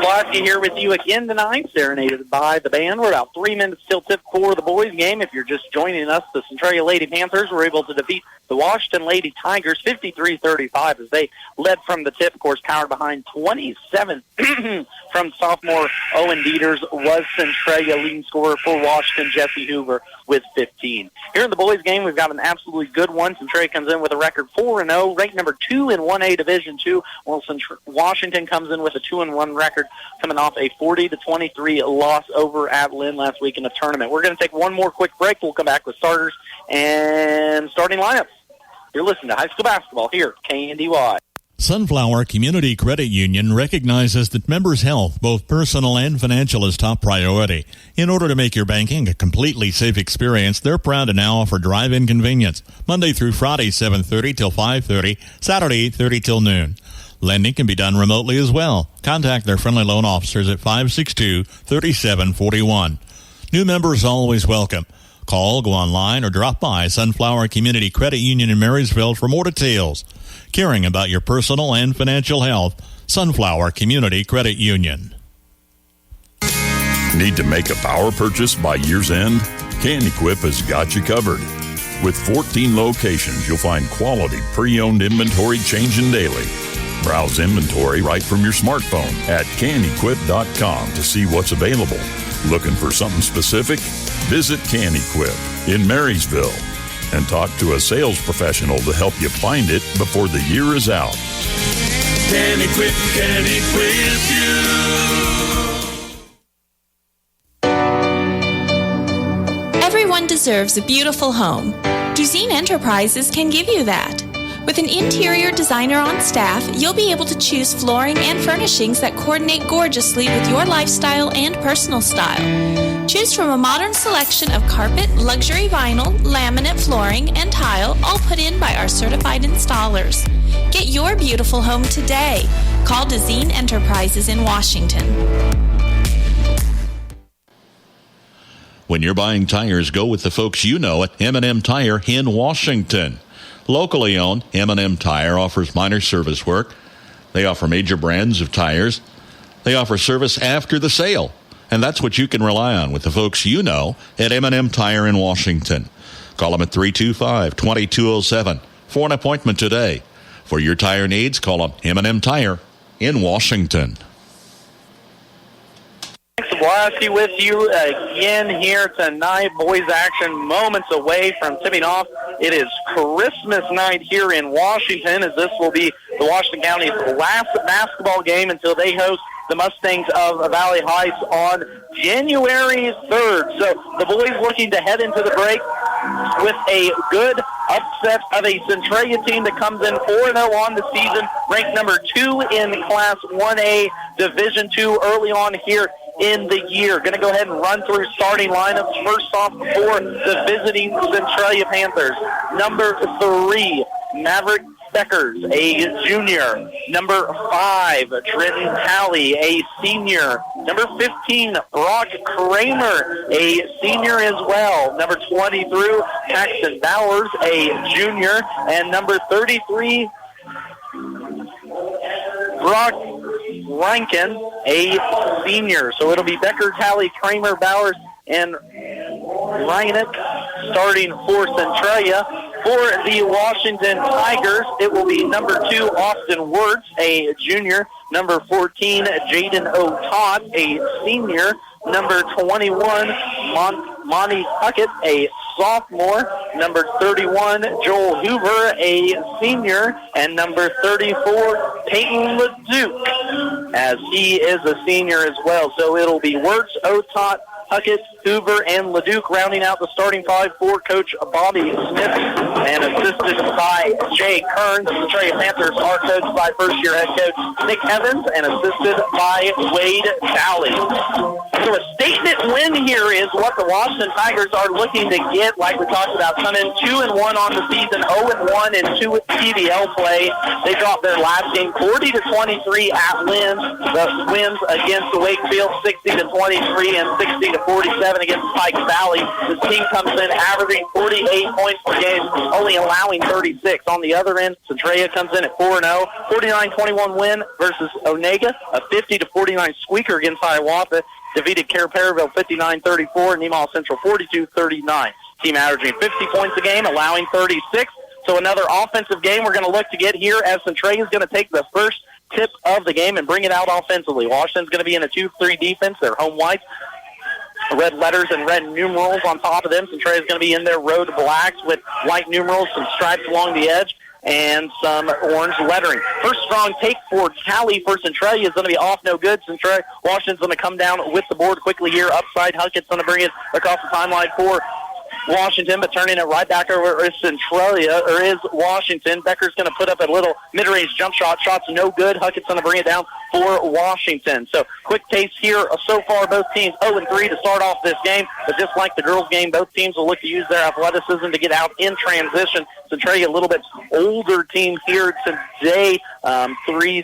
Pulaski here with you again tonight, serenaded by the band. We're about 3 minutes till tip for the boys' game. If you're just joining us, the Centralia Lady Panthers were able to defeat the Washington Lady Tigers 53-35 as they led from the tip. Of course, powered behind 27 from sophomore Owen Dieters was Centralia. Leading scorer for Washington, Jesse Hoover, with 15. Here in the boys' game, we've got an absolutely good one. Centralia comes in with a record 4-0, ranked number 2 in 1A Division II. While Washington comes in with a 2-1 record, coming off a 40-23 loss over at Lynn last week in the tournament. We're going to take one more quick break. We'll come back with starters and starting lineups. You're listening to high school basketball here at KNDY. Sunflower Community Credit Union recognizes that members' health, both personal and financial, is top priority. In order to make your banking a completely safe experience, they're proud to now offer drive-in convenience, Monday through Friday, 7:30 till 5:30, Saturday, 8:30 till noon. Lending can be done remotely as well. Contact their friendly loan officers at 562-3741. New members always welcome. Call, go online, or drop by Sunflower Community Credit Union in Marysville for more details. Caring about your personal and financial health, Sunflower Community Credit Union. Need to make a power purchase by year's end? KNDY has got you covered. With 14 locations, you'll find quality pre-owned inventory changing daily. Browse inventory right from your smartphone at KNDY.com to see what's available. Looking for something specific? Visit KNDY in Marysville and talk to a sales professional to help you find it before the year is out. KNDY you. Everyone deserves a beautiful home. Duzine Enterprises can give you that. With an interior designer on staff, you'll be able to choose flooring and furnishings that coordinate gorgeously with your lifestyle and personal style. Choose from a modern selection of carpet, luxury vinyl, laminate flooring, and tile, all put in by our certified installers. Get your beautiful home today. Call Duzine Enterprises in Washington. When you're buying tires, go with the folks you know at M&M Tire in Washington. Locally owned, M&M Tire offers minor service work. They offer major brands of tires. They offer service after the sale. And that's what you can rely on with the folks you know at M&M Tire in Washington. Call them at 325-2207 for an appointment today. For your tire needs, call them M&M Tire in Washington. Pulaski with you again here tonight. Boys action moments away from tipping off. It is Christmas night here in Washington, as this will be the Washington County's last basketball game until they host the Mustangs of Valley Heights on January 3rd. So the boys looking to head into the break with a good upset of a Centralia team that comes in 4-0 on the season, ranked number 2 in Class 1A Division II early on here in the year. Going to go ahead and run through starting lineups. First off for the visiting Centralia Panthers. Number 3, Maverick Beckers, a junior. Number 5, Trenton Halley, a senior. Number 15, Brock Kramer, a senior as well. Number 23, Paxton Bowers, a junior. And number 33, Brock Rankin, a senior. So it'll be Beckers, Halley, Kramer, Bowers, and Ryanek starting for Centralia. For the Washington Tigers, it will be number 2, Austin Wirtz, a junior. Number 14, Jaden O'Tott, a senior. Number 21, Monty Puckett, a sophomore. Number 31, Joel Hoover, a senior. And number 34, Peyton LeDuc, as he is a senior as well. So it'll be Wirtz, O'Tott, Puckett, Hoover, and LeDuc rounding out the starting 5 for Coach Bobby Smith, and assisted by Jay Kearns. The Centralia Panthers are coached by first-year head coach Nick Evans and assisted by Wade Valley. So a statement win here is what the Washington Tigers are looking to get. Like we talked about, coming 2-1 on the season, 0-1 in 2 PBL play. They dropped their last game 40-23 at Lynn. The wins against Wakefield 60-23 and 60-47 7 against Pike Valley. This team comes in averaging 48 points per game, only allowing 36. On the other end, Centralia comes in at 4-0, 49-21 win versus Onega, a 50-49 squeaker against Hiawatha. Defeated Care Perryville 59-34, Nemaha Central 42-39. Team averaging 50 points a game, allowing 36. So another offensive game we're going to look to get here as Centralia is going to take the first tip of the game and bring it out offensively. Washington's going to be in a 2-3 defense. They're home whites, red letters and red numerals on top of them. Centralia is going to be in their road blacks with white numerals, some stripes along the edge, and some orange lettering. First strong take for Tally for Centralia is going to be off no good. Washington's going to come down with the board quickly here. Upside, Huckett's going to bring it across the timeline for Washington, but turning it right back over is Centralia, or is Washington. Becker's going to put up a little mid-range jump shot. Shot's no good. Huckett's going to bring it down for Washington. So quick pace here. So far, both teams 0-3 to start off this game, but just like the girls' game, both teams will look to use their athleticism to get out in transition. Centralia, a little bit older team here today. 2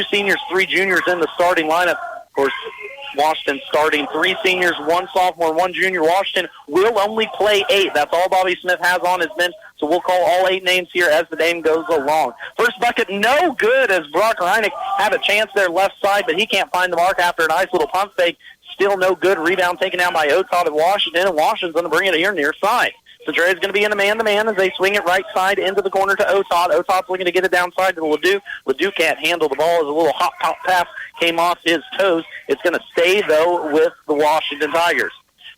seniors, 3 juniors in the starting lineup. Of course, Washington starting 3 seniors, 1 sophomore, 1 junior. Washington will only play 8. That's all Bobby Smith has on his bench, so we'll call all 8 names here as the game goes along. First bucket, no good, as Brock Reinick had a chance there left side, but he can't find the mark after a nice little pump fake. Still no good. Rebound taken down by Otot of Washington, and Washington's going to bring it here near side. Centralia's going to be in a man-to-man as they swing it right side into the corner to Otot. Otot's looking to get it downside to Leduc. Leduc can't handle the ball as a little hop pass came off his toes. It's going to stay, though, with the Washington Tigers.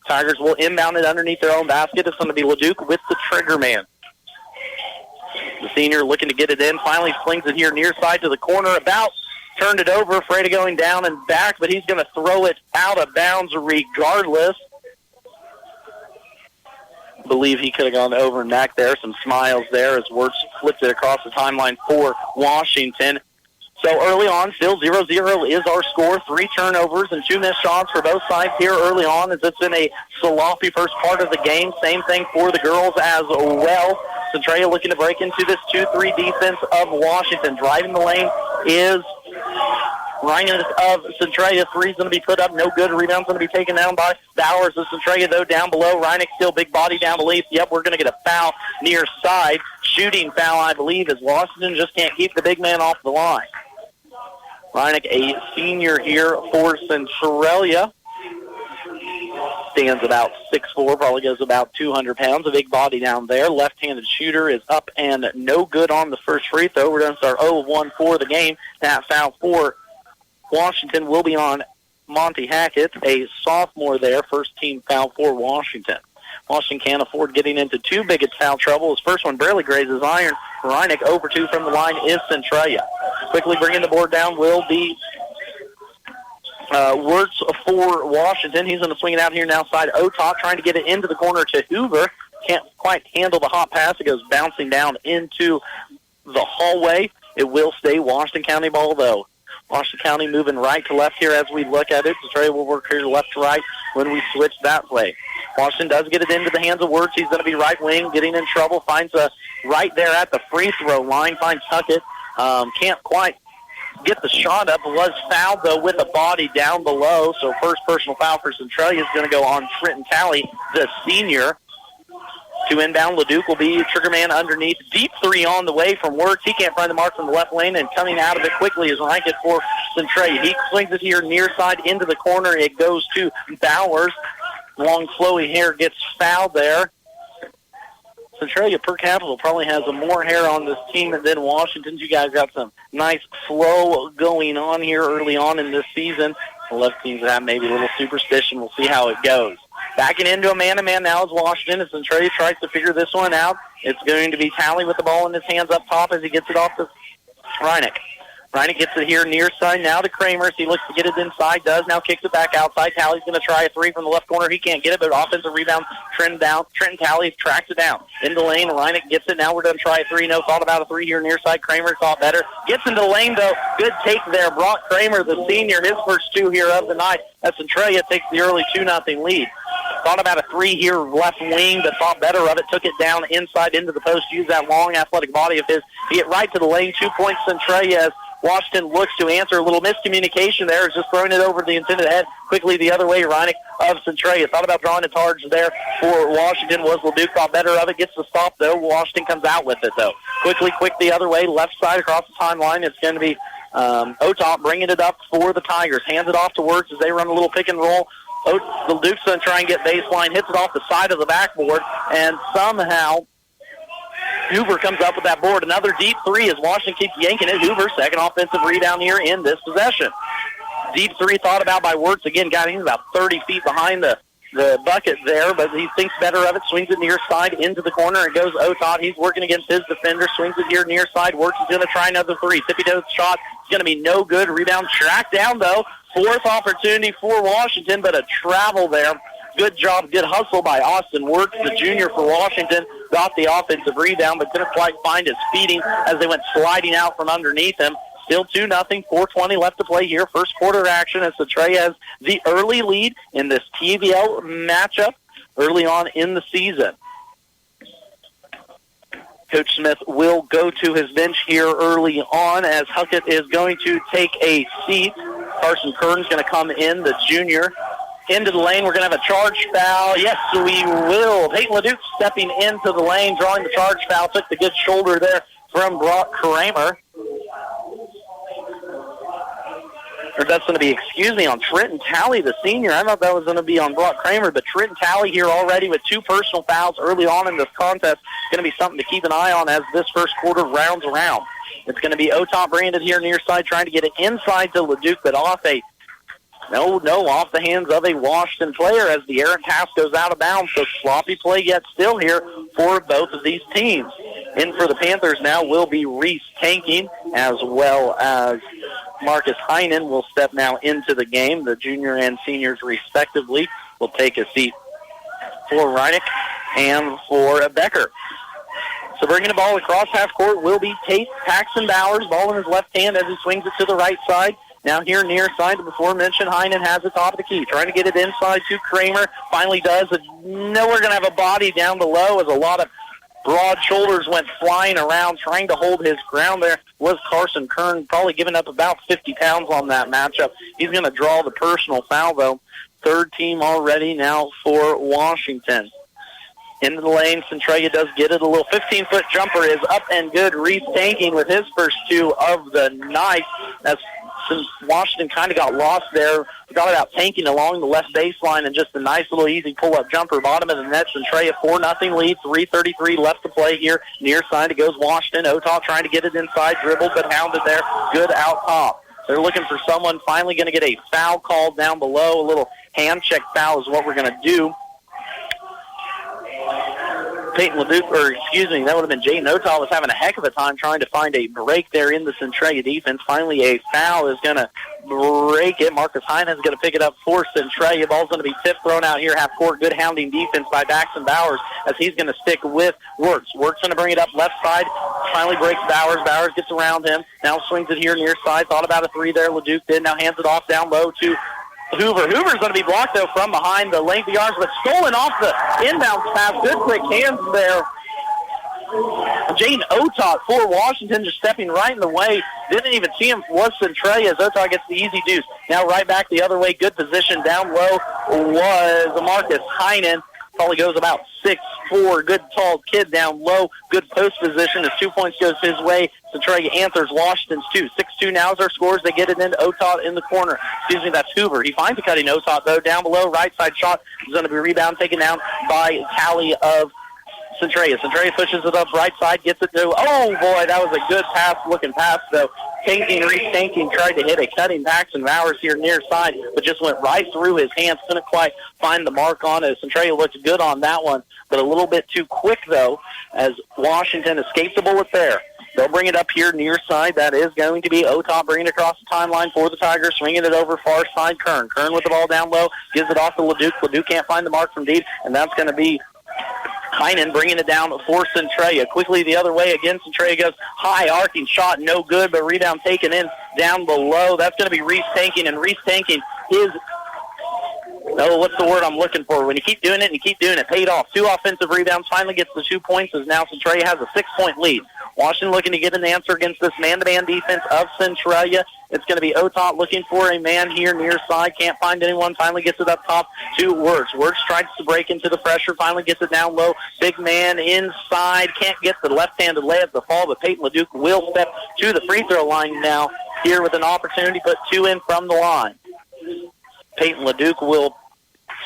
Tigers will inbound it underneath their own basket. It's going to be Leduc with the trigger man. The senior looking to get it in. Finally flings it here near side to the corner. About turned it over, afraid of going down and back, but he's going to throw it out of bounds regardless. Believe he could have gone over and back there. Some smiles there as Wirtz flipped it across the timeline for Washington. So early on, still 0-0 is our score. 3 turnovers and 2 missed shots for both sides here early on, as it's been a sloppy first part of the game. Same thing for the girls as well. Centralia looking to break into this 2-3 defense of Washington. Driving the lane is Ryan of Centralia. 3's going to be put up. No good. Rebound's going to be taken down by Bowers of Centralia, though, down below. Reinick still big body down below. Yep, we're going to get a foul near side. Shooting foul, I believe, as Washington just can't keep the big man off the line. Reinick, a senior here for Centralia. Stands about 6'4", probably goes about 200 pounds. A big body down there. Left-handed shooter is up and no good on the first free throw. We're going to start 0-1 for the game. That foul for Washington will be on Monty Hackett, a sophomore there. First team foul for Washington. Washington can't afford getting into too big of foul trouble. His first one barely grazes iron. Reinick over 2 from the line is Centralia. Quickly bringing the board down will be Wirtz for Washington. He's going to swing it out here now side. Otot trying to get it into the corner to Hoover. Can't quite handle the hot pass. It goes bouncing down into the hallway. It will stay Washington County ball, though. Washington County moving right to left here as we look at it. Centralia will work here left to right when we switch that way. Washington does get it into the hands of Wirtz. He's going to be right wing, getting in trouble. Finds a right there at the free throw line. Finds Huckett. Can't quite get the shot up. Was fouled, though, with a body down below. So first personal foul for Centralia is going to go on Trenton Talley, the senior. To inbound, Leduc will be trigger man underneath. Deep 3 on the way from Wirtz. He can't find the marks in the left lane, and coming out of it quickly is Rankin for Centralia. He swings it here near side into the corner. It goes to Bowers. Long, flowy hair gets fouled there. Centralia per capita probably has more hair on this team than Washington's. You guys got some nice flow going on here early on in this season. The left teams have maybe a little superstition. We'll see how it goes. Backing into a man-to-man now is Washington as Centralia tries to figure this one out. It's going to be Talley with the ball in his hands up top as he gets it off to Reinick. Reinick gets it here near side now to Kramer. So he looks to get it inside, does. Now kicks it back outside. Talley's going to try a 3 from the left corner. He can't get it, but offensive rebound. Trenton Talley tracks it down. In the lane, Reinick gets it. Now we're going to try a 3. No, thought about a 3 here near side. Kramer thought better. Gets into the lane, though. Good take there. Brock Kramer, the senior, his first 2 here of the night. As Centralia takes the early 2-0 lead. Thought about a 3 here left wing, but thought better of it. Took it down inside into the post. Used that long athletic body of his to get right to the lane. 2 points Centralia as Washington looks to answer. A little miscommunication there. Is just throwing it over the intended head. Quickly the other way, Reineck of Centralia. Thought about drawing a charge there for Washington. Was LeDuc thought better of it. Gets the stop, though. Washington comes out with it, though. Quick the other way. Left side across the timeline. It's going to be Otop bringing it up for the Tigers. Hands it off to Wirtz as they run a little pick and roll. LeDuc's going to try and get baseline. Hits it off the side of the backboard. And somehow Hoover comes up with that board. Another deep three as Washington keeps yanking it. Hoover, second offensive rebound here in this possession. Deep three thought about by Wirtz. Again, he's about 30 feet behind the bucket there, but he thinks better of it. Swings it near side into the corner. It goes Otot. He's working against his defender. Swings it here near side. Wirtz is going to try another three. Tippy-toes shot. It's going to be no good. Rebound tracked down, though. Fourth opportunity for Washington, but a travel there. Good job, good hustle by Austin Wirtz, the junior for Washington. Got the offensive rebound, but couldn't quite find his feeding as they went sliding out from underneath him. Still 2-0, 4:20 left to play here. First quarter action as Centralia has the early lead in this TVL matchup early on in the season. Coach Smith will go to his bench here early on as Huckett is going to take a seat. Carson Kern's going to come in, the junior. Into the lane, we're going to have a charge foul. Yes, we will. Peyton LeDuc stepping into the lane, drawing the charge foul. Took the good shoulder there from Brock Kramer. Or that's going to be, on Trenton Talley, the senior. I thought that was going to be on Brock Kramer, but Trenton Talley here already with 2 personal fouls early on in this contest. Going to be something to keep an eye on as this first quarter rounds around. It's going to be Otop Brandon here near side, trying to get it inside to LeDuc, but off the hands of a Washington player as the errant pass goes out of bounds. So sloppy play yet still here for both of these teams. In for the Panthers now will be Reese Tanking, as well as Marcus Heinen will step now into the game. The junior and seniors respectively will take a seat for Reineck and for Becker. So bringing the ball across half court will be Tate Paxton Bowers. Ball in his left hand as he swings it to the right side. Now here near side, the before-mentioned Heinen has the top of the key. Trying to get it inside to Kramer. Finally does. No, we're going to have a body down below as a lot of broad shoulders went flying around. Trying to hold his ground there was Carson Kern, probably giving up about 50 pounds on that matchup. He's going to draw the personal foul, though. Third team already now for Washington. Into the lane, Centralia does get it. A little 15-foot jumper is up and good. Reese Tanking with his first 2 of the night. That's since Washington kind of got lost there. Forgot about Tanking along the left baseline and just a nice little easy pull-up jumper. Bottom of the net, Centralia 4-0 lead. 3:33 left to play here. Near side, it goes Washington. Otop trying to get it inside. Dribbled, but hounded there. Good out top. They're looking for someone finally going to get a foul called down below. A little hand check foul is what we're going to do. Peyton LeDuc, that would have been Jaden Otop, was having a heck of a time trying to find a break there in the Centralia defense. Finally, a foul is going to break it. Marcus Heinen is going to pick it up for Centralia. Ball's going to be tipped, thrown out here, half court. Good hounding defense by Paxton Bowers as he's going to stick with Wirtz. Wirtz going to bring it up left side. Finally breaks Bowers. Bowers gets around him. Now swings it here near side. Thought about a 3 there. LeDuc did. Now hands it off down low to Hoover. Hoover's going to be blocked, though, from behind the lengthy arms, but stolen off the inbound pass. Good quick hands there. Jaden Otop for Washington just stepping right in the way. Didn't even see him. Was Centralia as Otop gets the easy deuce. Now right back the other way. Good position down low was Marcus Heinen. Probably goes about 6'4", good tall kid down low. Good post position as 2 points goes his way. Centralia answers Washington's 2. 6-2 now is their scores. They get it into Otop in the corner. That's Hoover. He finds a cutting Otop, though. Down below, right side shot is going to be rebound taken down by Talley of Centralia. Centralia pushes it up right side, gets it to, oh boy, that was a good looking pass, though. Reese Tanking tried to hit a cutting Paxton Bowers here near side, but just went right through his hands. Couldn't quite find the mark on it. Centralia looked good on that one, but a little bit too quick, though, as Washington escaped the bullet there. They'll bring it up here near side. That is going to be Otop bringing it across the timeline for the Tigers, swinging it over far side. Kern with the ball down low, gives it off to LeDuc. LeDuc can't find the mark from deep, and that's going to be Heinen bringing it down for Centralia. Quickly the other way again. Centralia goes high, arcing shot, no good, but rebound taken in down below. That's going to be Reese Tanking, and Reese Tanking is, what's the word I'm looking for? When you keep doing it and you keep doing it, paid off. 2 offensive rebounds, finally gets the 2 points as now Centralia has a 6-point lead. Washington looking to get an answer against this man-to-man defense of Centralia. It's going to be Otot looking for a man here near side. Can't find anyone. Finally gets it up top to Wirtz. Wirtz tries to break into the pressure. Finally gets it down low. Big man inside. Can't get the left-handed layup to fall, but Peyton LeDuc will step to the free throw line now here with an opportunity to put 2 in from the line. Peyton LeDuc will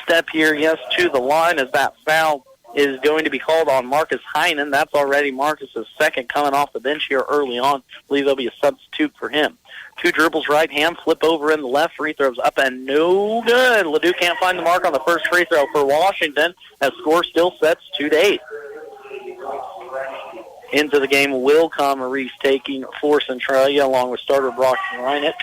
step here, yes, to the line as that foul is going to be called on Marcus Heinen. That's already Marcus's second coming off the bench here early on. I believe there'll be a substitute for him. 2 dribbles right hand, flip over in the left, free throws up and no good. LeDuc can't find the mark on the first free throw for Washington as score still sets 2-8. Into the game will come Reese taking for Centralia along with starter Brock Reinert.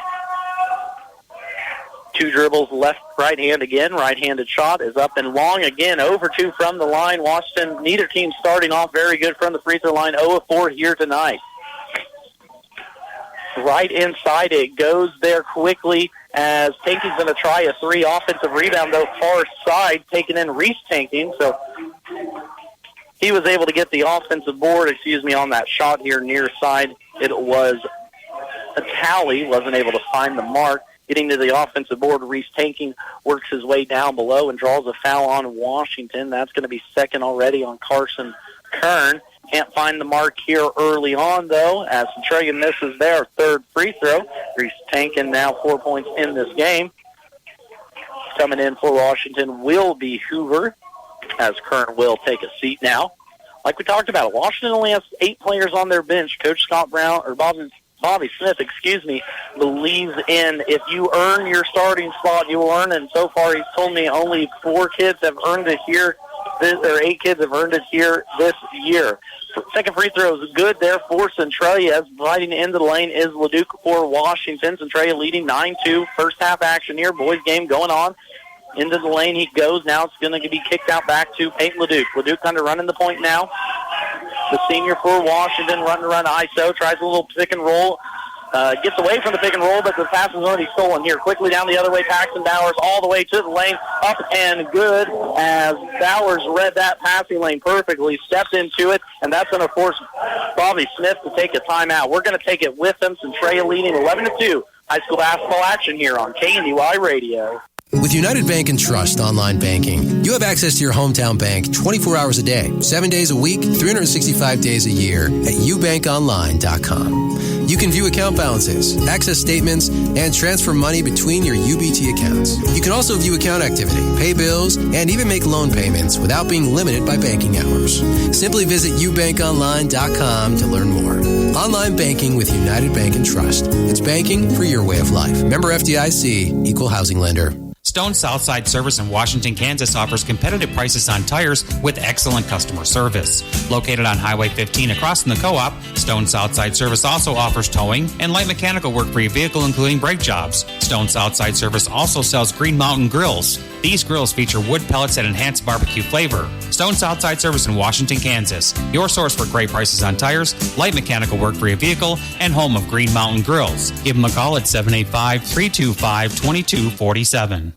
2 dribbles left, right hand again. Right-handed shot is up and long again. Over 2 from the line. Washington, neither team starting off very good from the free throw line. 0 of 4 here tonight. Right inside it goes there quickly as Tanky's going to try a 3 offensive rebound, though far side, taking in Reese Tanking. So he was able to get the offensive board, on that shot here near side. It was a tally, wasn't able to find the mark. Getting to the offensive board, Reese Tanking works his way down below and draws a foul on Washington. That's going to be second already on Carson Kern. Can't find the mark here early on, though, as Centralia misses their third free throw. Reese Tankin now 4 points in this game. Coming in for Washington will be Hoover, as Kern will take a seat now. Like we talked about, Washington only has 8 players on their bench. Coach Scott Brown, or Bobby Smith, believes in if you earn your starting spot, you will earn it. And so far, he's told me only 4 kids have earned it here. 8 kids have earned it here this year. Second free throw is good there for Centralia. Sliding into the lane is LeDuc for Washington. Centralia leading 9-2. First half action here. Boys game going on. Into the lane he goes. Now it's going to be kicked out back to Peyton LeDuc. LeDuc kind of running the point now. The senior for Washington running around ISO. Tries a little pick and roll. Gets away from the pick and roll, but the pass is already stolen here. Quickly down the other way, Paxton Bowers all the way to the lane, up and good, as Bowers read that passing lane perfectly, stepped into it, and that's going to force Bobby Smith to take a timeout. We're going to take it with him. Centralia leading 11-2. High school basketball action here on KNDY Radio. With United Bank and Trust online banking, you have access to your hometown bank 24 hours a day, 7 days a week, 365 days a year at ubankonline.com. You can view account balances, access statements, and transfer money between your UBT accounts. You can also view account activity, pay bills, and even make loan payments without being limited by banking hours. Simply visit ubankonline.com to learn more. Online banking with United Bank and Trust. It's banking for your way of life. Member FDIC, Equal Housing Lender. Stone Southside Service in Washington, Kansas offers competitive prices on tires with excellent customer service. Located on Highway 15 across from the co-op, Stone Southside Service also offers towing and light mechanical work for your vehicle, including brake jobs. Stone Southside Service also sells Green Mountain Grills. These grills feature wood pellets that enhance barbecue flavor. Stone Southside Service in Washington, Kansas. Your source for great prices on tires, light mechanical work for your vehicle, and home of Green Mountain Grills. Give them a call at 785-325-2247.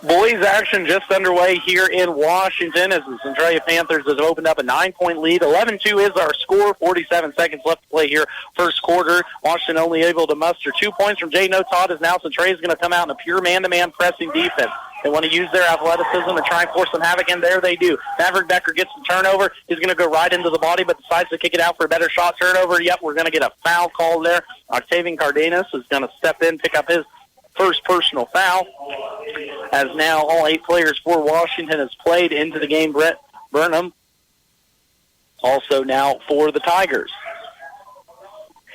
Boys action just underway here in Washington as the Centralia Panthers have opened up a 9-point lead. 11-2 is our score. 47 seconds left to play here. First quarter, Washington only able to muster 2 points from Jay Notod as now Centralia is going to come out in a pure man-to-man pressing defense. They want to use their athleticism and try and force some havoc, and there they do. Maverick Becker gets the turnover. He's going to go right into the body, but decides to kick it out for a better shot. Turnover, yep, we're going to get a foul call there. Octavian Cardenas is going to step in, pick up his first personal foul, as now all 8 players for Washington has played into the game. Brett Burnham also now for the Tigers.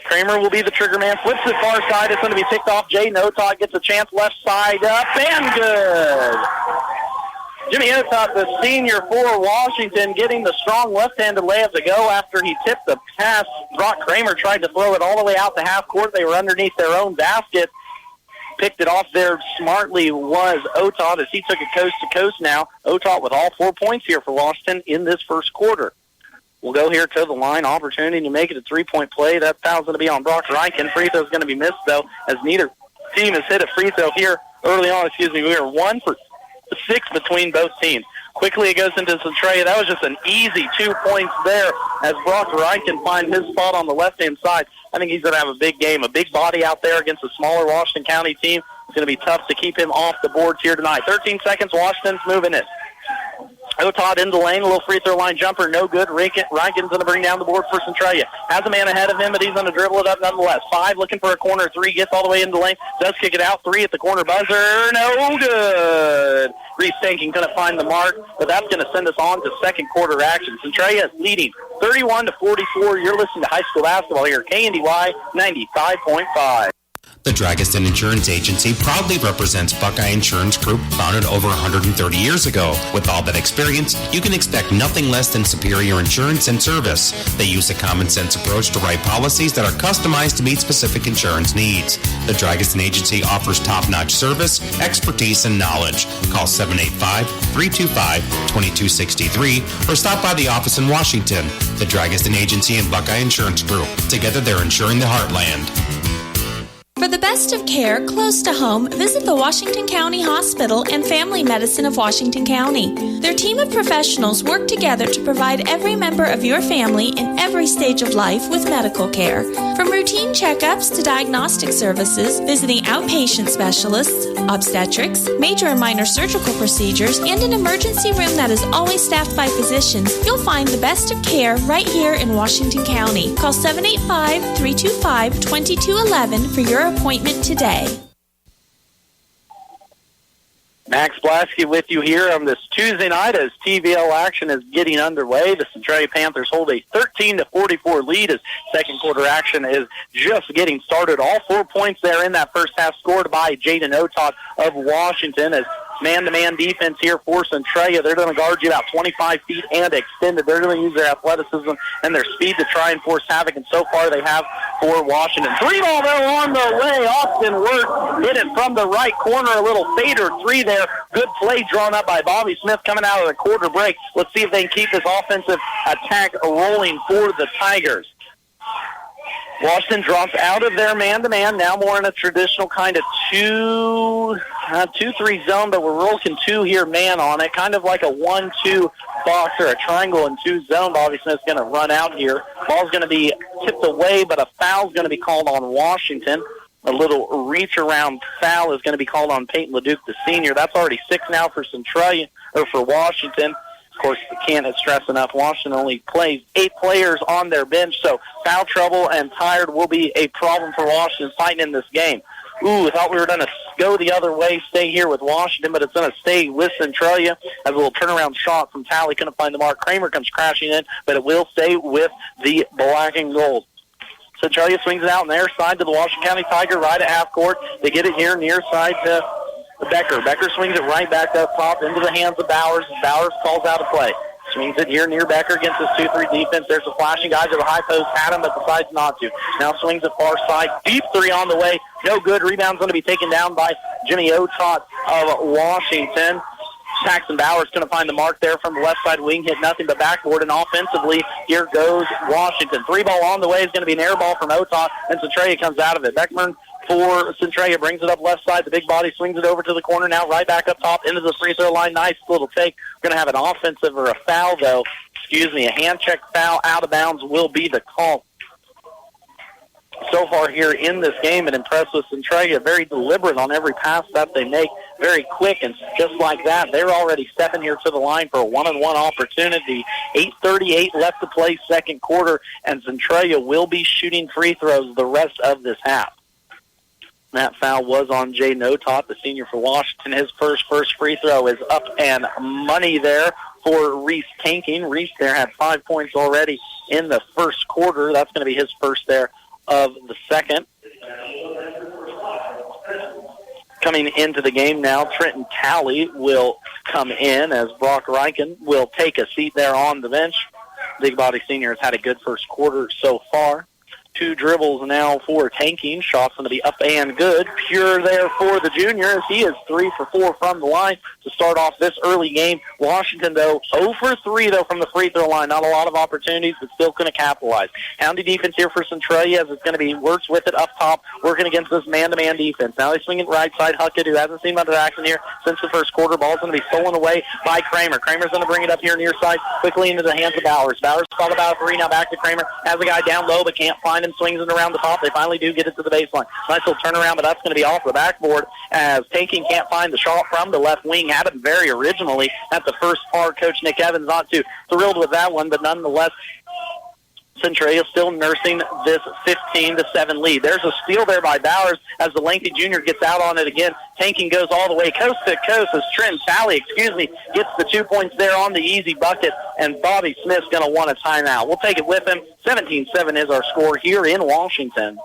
Kramer will be the trigger man. Flips it far side. It's going to be picked off. Jay Notod gets a chance left side up and good. Jimmy Notod, the senior for Washington, getting the strong left-handed layup to go after he tipped the pass. Brock Kramer tried to throw it all the way out to half court. They were underneath their own basket. Picked it off there smartly was Otot as he took it coast to coast now. Otot with all 4 points here for Washington in this first quarter. We'll go here to the line. Opportunity to make it a 3-point play. That foul's going to be on Brock Reinken. Free throw's going to be missed, though, as neither team has hit a free throw here early on. We are 1 for 6 between both teams. Quickly it goes into Centralia. That was just an easy 2 points there as Brock Wright can find his spot on the left-hand side. I think he's going to have a big game, a big body out there against a smaller Washington County team. It's going to be tough to keep him off the boards here tonight. 13 seconds, Washington's moving it. Todd in the lane, a little free throw line jumper, no good. Rankin's going to bring down the board for Centralia. Has a man ahead of him, but he's going to dribble it up nonetheless. 5 looking for a corner, 3 gets all the way into the lane, does kick it out. 3 at the corner buzzer, no good. Reese Stanking going to find the mark, but that's going to send us on to second quarter action. Centralia is leading 31-44. You're listening to high school basketball here at KNDY 95.5. The Dragiston Insurance Agency proudly represents Buckeye Insurance Group, founded over 130 years ago. With all that experience, you can expect nothing less than superior insurance and service. They use a common-sense approach to write policies that are customized to meet specific insurance needs. The Dragiston Agency offers top-notch service, expertise, and knowledge. Call 785-325-2263 or stop by the office in Washington. The Dragiston Agency and Buckeye Insurance Group. Together, they're insuring the heartland. For the best of care close to home, visit the Washington County Hospital and Family Medicine of Washington County. Their team of professionals work together to provide every member of your family in every stage of life with medical care. From routine checkups to diagnostic services, visiting outpatient specialists, obstetrics, major and minor surgical procedures, and an emergency room that is always staffed by physicians, you'll find the best of care right here in Washington County. Call 785-325-2211 for your appointment today. Max Blasky with you here on this Tuesday night as TVL action is getting underway. The Centralia Panthers hold a 13-44 lead as second quarter action is just getting started. All 4 points there in that first half scored by Jaden Otot of Washington as man-to-man defense here for Centralia. They're going to guard you about 25 feet and extended. They're going to use their athleticism and their speed to try and force havoc, and so far they have for Washington. 3-ball though on the way. Austin Worth hit it from the right corner. A little fader 3 there. Good play drawn up by Bobby Smith coming out of the quarter break. Let's see if they can keep this offensive attack rolling for the Tigers. Washington drops out of their man-to-man, now more in a traditional kind of 2-3 zone, but we're rolling 2 here man on it, kind of like a 1-2 box or a triangle and 2 zone. Bobby Smith's going to run out here. Ball's going to be tipped away, but a foul's going to be called on Washington. A little reach-around foul is going to be called on Peyton LeDuc, the senior. That's already 6 now for Centralia, or for Washington. Of course, can't stress enough, Washington only plays 8 players on their bench, so foul trouble and tired will be a problem for Washington fighting in this game. Ooh, I thought we were going to go the other way, stay here with Washington, but it's going to stay with Centralia as a little turnaround shot from Talley. Couldn't find the mark. Kramer comes crashing in, but it will stay with the black and gold. Centralia swings it out on their side to the Washington County Tiger right at half court. They get it here near side to Becker. Becker swings it right back up top into the hands of Bowers. Bowers calls out a play. Swings it here near Becker against his 2-3 defense. There's a flashing guy to the high post. Had him, but decides not to. Now swings it far side. Deep 3 on the way. No good. Rebound's going to be taken down by Jimmy Otot of Washington. Saxon Bowers going to find the mark there from the left side wing. Hit nothing but backboard, and offensively, here goes Washington. 3-ball on the way is going to be an air ball from Otot, and Centralia comes out of it. Beckman for Centralia brings it up left side. The big body swings it over to the corner now, right back up top into the free throw line. Nice little take. We're going to have an offensive or a foul, though. A hand check foul out of bounds will be the call. So far here in this game, and impressed with Centralia. Very deliberate on every pass that they make. Very quick, and just like that, they're already stepping here to the line for a one-on-one opportunity. 8:38 left to play second quarter, and Centralia will be shooting free throws the rest of this half. That foul was on Jay Notot, the senior for Washington. His first free throw is up and money there for Reese Tanking. Reese there had 5 points already in the first quarter. That's going to be his first there of the second. Coming into the game now, Trenton Talley will come in as Brock Reichen will take a seat there on the bench. Big Body Senior has had a good first quarter so far. 2 dribbles now for Tanking. Shot's going to be up and good. Pure there for the junior as he is 3 for 4 from the line to start off this early game. Washington, though, 0 for 3, though, from the free throw line. Not a lot of opportunities, but still going to capitalize. Houndy defense here for Centralia as it's going to be works with it up top, working against this man-to-man defense. Now they swing it right side. Huckett, who hasn't seen much action here since the first quarter. Ball's going to be stolen away by Kramer. Kramer's going to bring it up here near side, quickly into the hands of Bowers. Bowers caught about 3, now back to Kramer. Has a guy down low, but can't find him. Swings it around the top. They finally do get it to the baseline. Nice little turnaround, but that's going to be off the backboard as Tanking can't find the shot from the left wing. Had him very originally at the first part. Coach Nick Evans not too thrilled with that one, but nonetheless, Centralia still nursing this 15-7 lead. There's a steal there by Bowers as the lengthy junior gets out on it again. Tanking goes all the way coast to coast as Trent Talley, gets the 2 points there on the easy bucket, and Bobby Smith's going to want a timeout. We'll take it with him. 17-7 is our score here in Washington.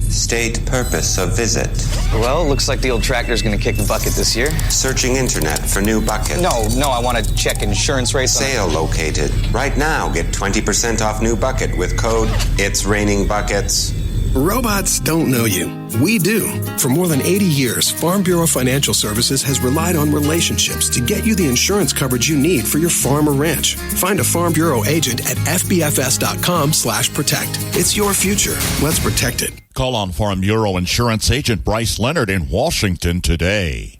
State purpose of visit. Well, looks like the old tractor's going to kick the bucket this year. Searching internet for new bucket. No, I want to check insurance rates. Sale located. Right now, get 20% off new bucket with code It's Raining Buckets. Robots don't know you. We do. For more than 80 years, Farm Bureau Financial Services has relied on relationships to get you the insurance coverage you need for your farm or ranch. Find a Farm Bureau agent at fbfs.com/protect. It's your future. Let's protect it. Call on Farm Bureau Insurance Agent Bryce Leonard in Washington today.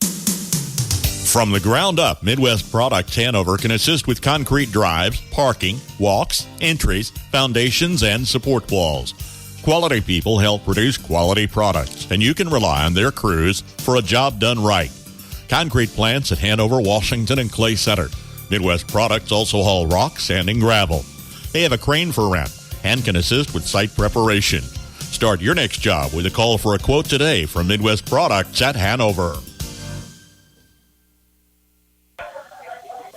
From the ground up, Midwest Products Hanover can assist with concrete drives, parking, walks, entries, foundations, and support walls. Quality people help produce quality products, and you can rely on their crews for a job done right. Concrete plants at Hanover, Washington, and Clay Center. Midwest Products also haul rock, sand, and gravel. They have a crane for rent and can assist with site preparation. Start your next job with a call for a quote today from Midwest Products at Hanover.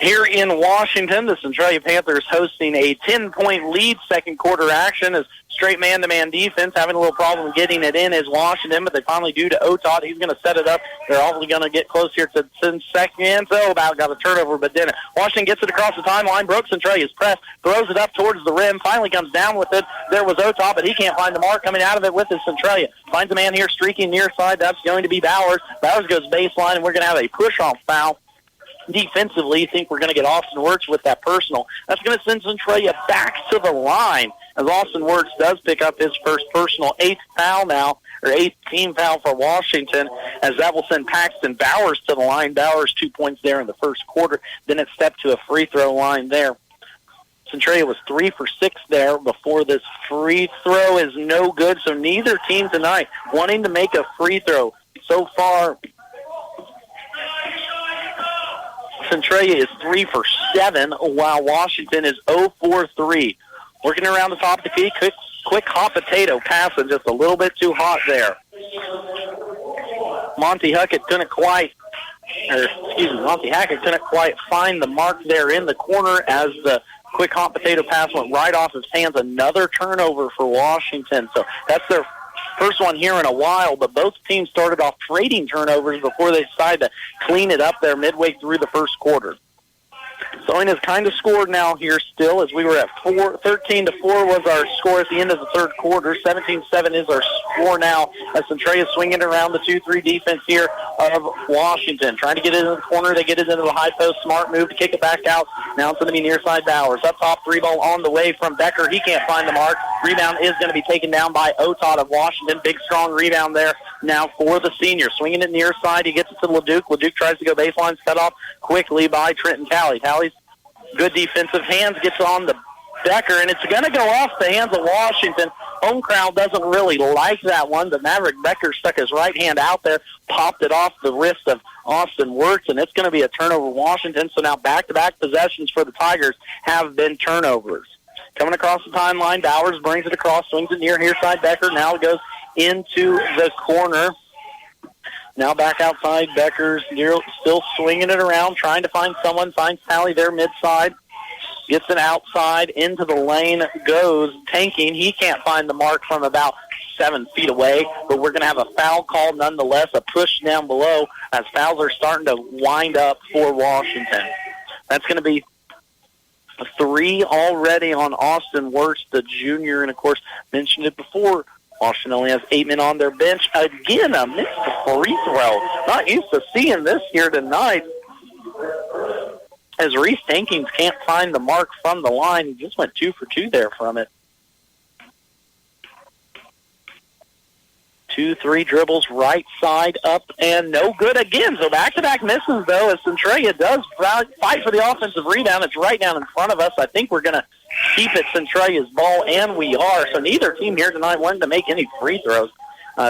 Here in Washington, the Centralia Panthers hosting a 10-point lead second quarter action as straight man-to-man defense, having a little problem getting it in is Washington, but they finally do to Otot. He's going to set it up. They're obviously going to get close here to 10 seconds. Oh, about got a turnover, but didn't. Washington gets it across the timeline. Broke Centralia's press, throws it up towards the rim, finally comes down with it. There was Otot, but he can't find the mark. Coming out of it with his Centralia. Finds a man here streaking near side. That's going to be Bowers. Bowers goes baseline, and we're going to have a push-off foul. Defensively, I think we're going to get Austin Wirtz with that personal. That's going to send Centralia back to the line as Austin Wirtz does pick up his first personal, 8th foul now, or 8th team foul for Washington, as that will send Paxton Bowers to the line. Bowers 2 points there in the first quarter. Then it stepped to a free throw line there. Centralia was 3 for 6 there before this free throw is no good, so neither team tonight wanting to make a free throw. So far, Centralia is 3 for 7, while Washington is 0 for 3. Working around the top of the key, quick hot potato passing, just a little bit too hot there. Monty Hackett couldn't quite find the mark there in the corner as the quick hot potato pass went right off his hands. Another turnover for Washington. So that's their first one here in a while, but both teams started off trading turnovers before they decided to clean it up there midway through the first quarter. Sewing has kind of scored now here still, as we were at 13-4 was our score at the end of the third quarter. 17-7 is our score now as Centralia swinging around the 2-3 defense here of Washington. Trying to get it in the corner. They get it into the high post. Smart move to kick it back out. Now it's going to be near side Bowers. Up top, 3-ball on the way from Becker. He can't find the mark. Rebound is going to be taken down by Otot of Washington. Big, strong rebound there now for the senior. Swinging it near side. He gets it to LeDuc. LeDuc tries to go baseline, cut off quickly by Trenton Talley. Talley's good defensive hands, gets on the Becker, and it's going to go off the hands of Washington. Home crowd doesn't really like that one, but Maverick Becker stuck his right hand out there, popped it off the wrist of Austin Wirtz, and it's going to be a turnover Washington. So now back-to-back possessions for the Tigers have been turnovers. Coming across the timeline, Bowers brings it across, swings it near here side Becker. Now it goes into the corner. Now back outside, Becker's still swinging it around, trying to find someone. Finds Talley there mid-side. Gets it outside, into the lane goes Tanking. He can't find the mark from about 7 feet away, but we're going to have a foul call nonetheless, a push down below as fouls are starting to wind up for Washington. That's going to be 3 already on Austin Wirtz, the junior, and of course, mentioned it before, Washington only has 8 men on their bench. Again, a missed free throw. Not used to seeing this here tonight. As Reese Tankings can't find the mark from the line, he just went 2 for 2 there from it. 2-3 dribbles, right side up, and no good again. So back-to-back misses, though, as Centralia does fight for the offensive rebound. It's right down in front of us. I think we're going to keep it Centralia's ball, and we are. So neither team here tonight wanted to make any free throws.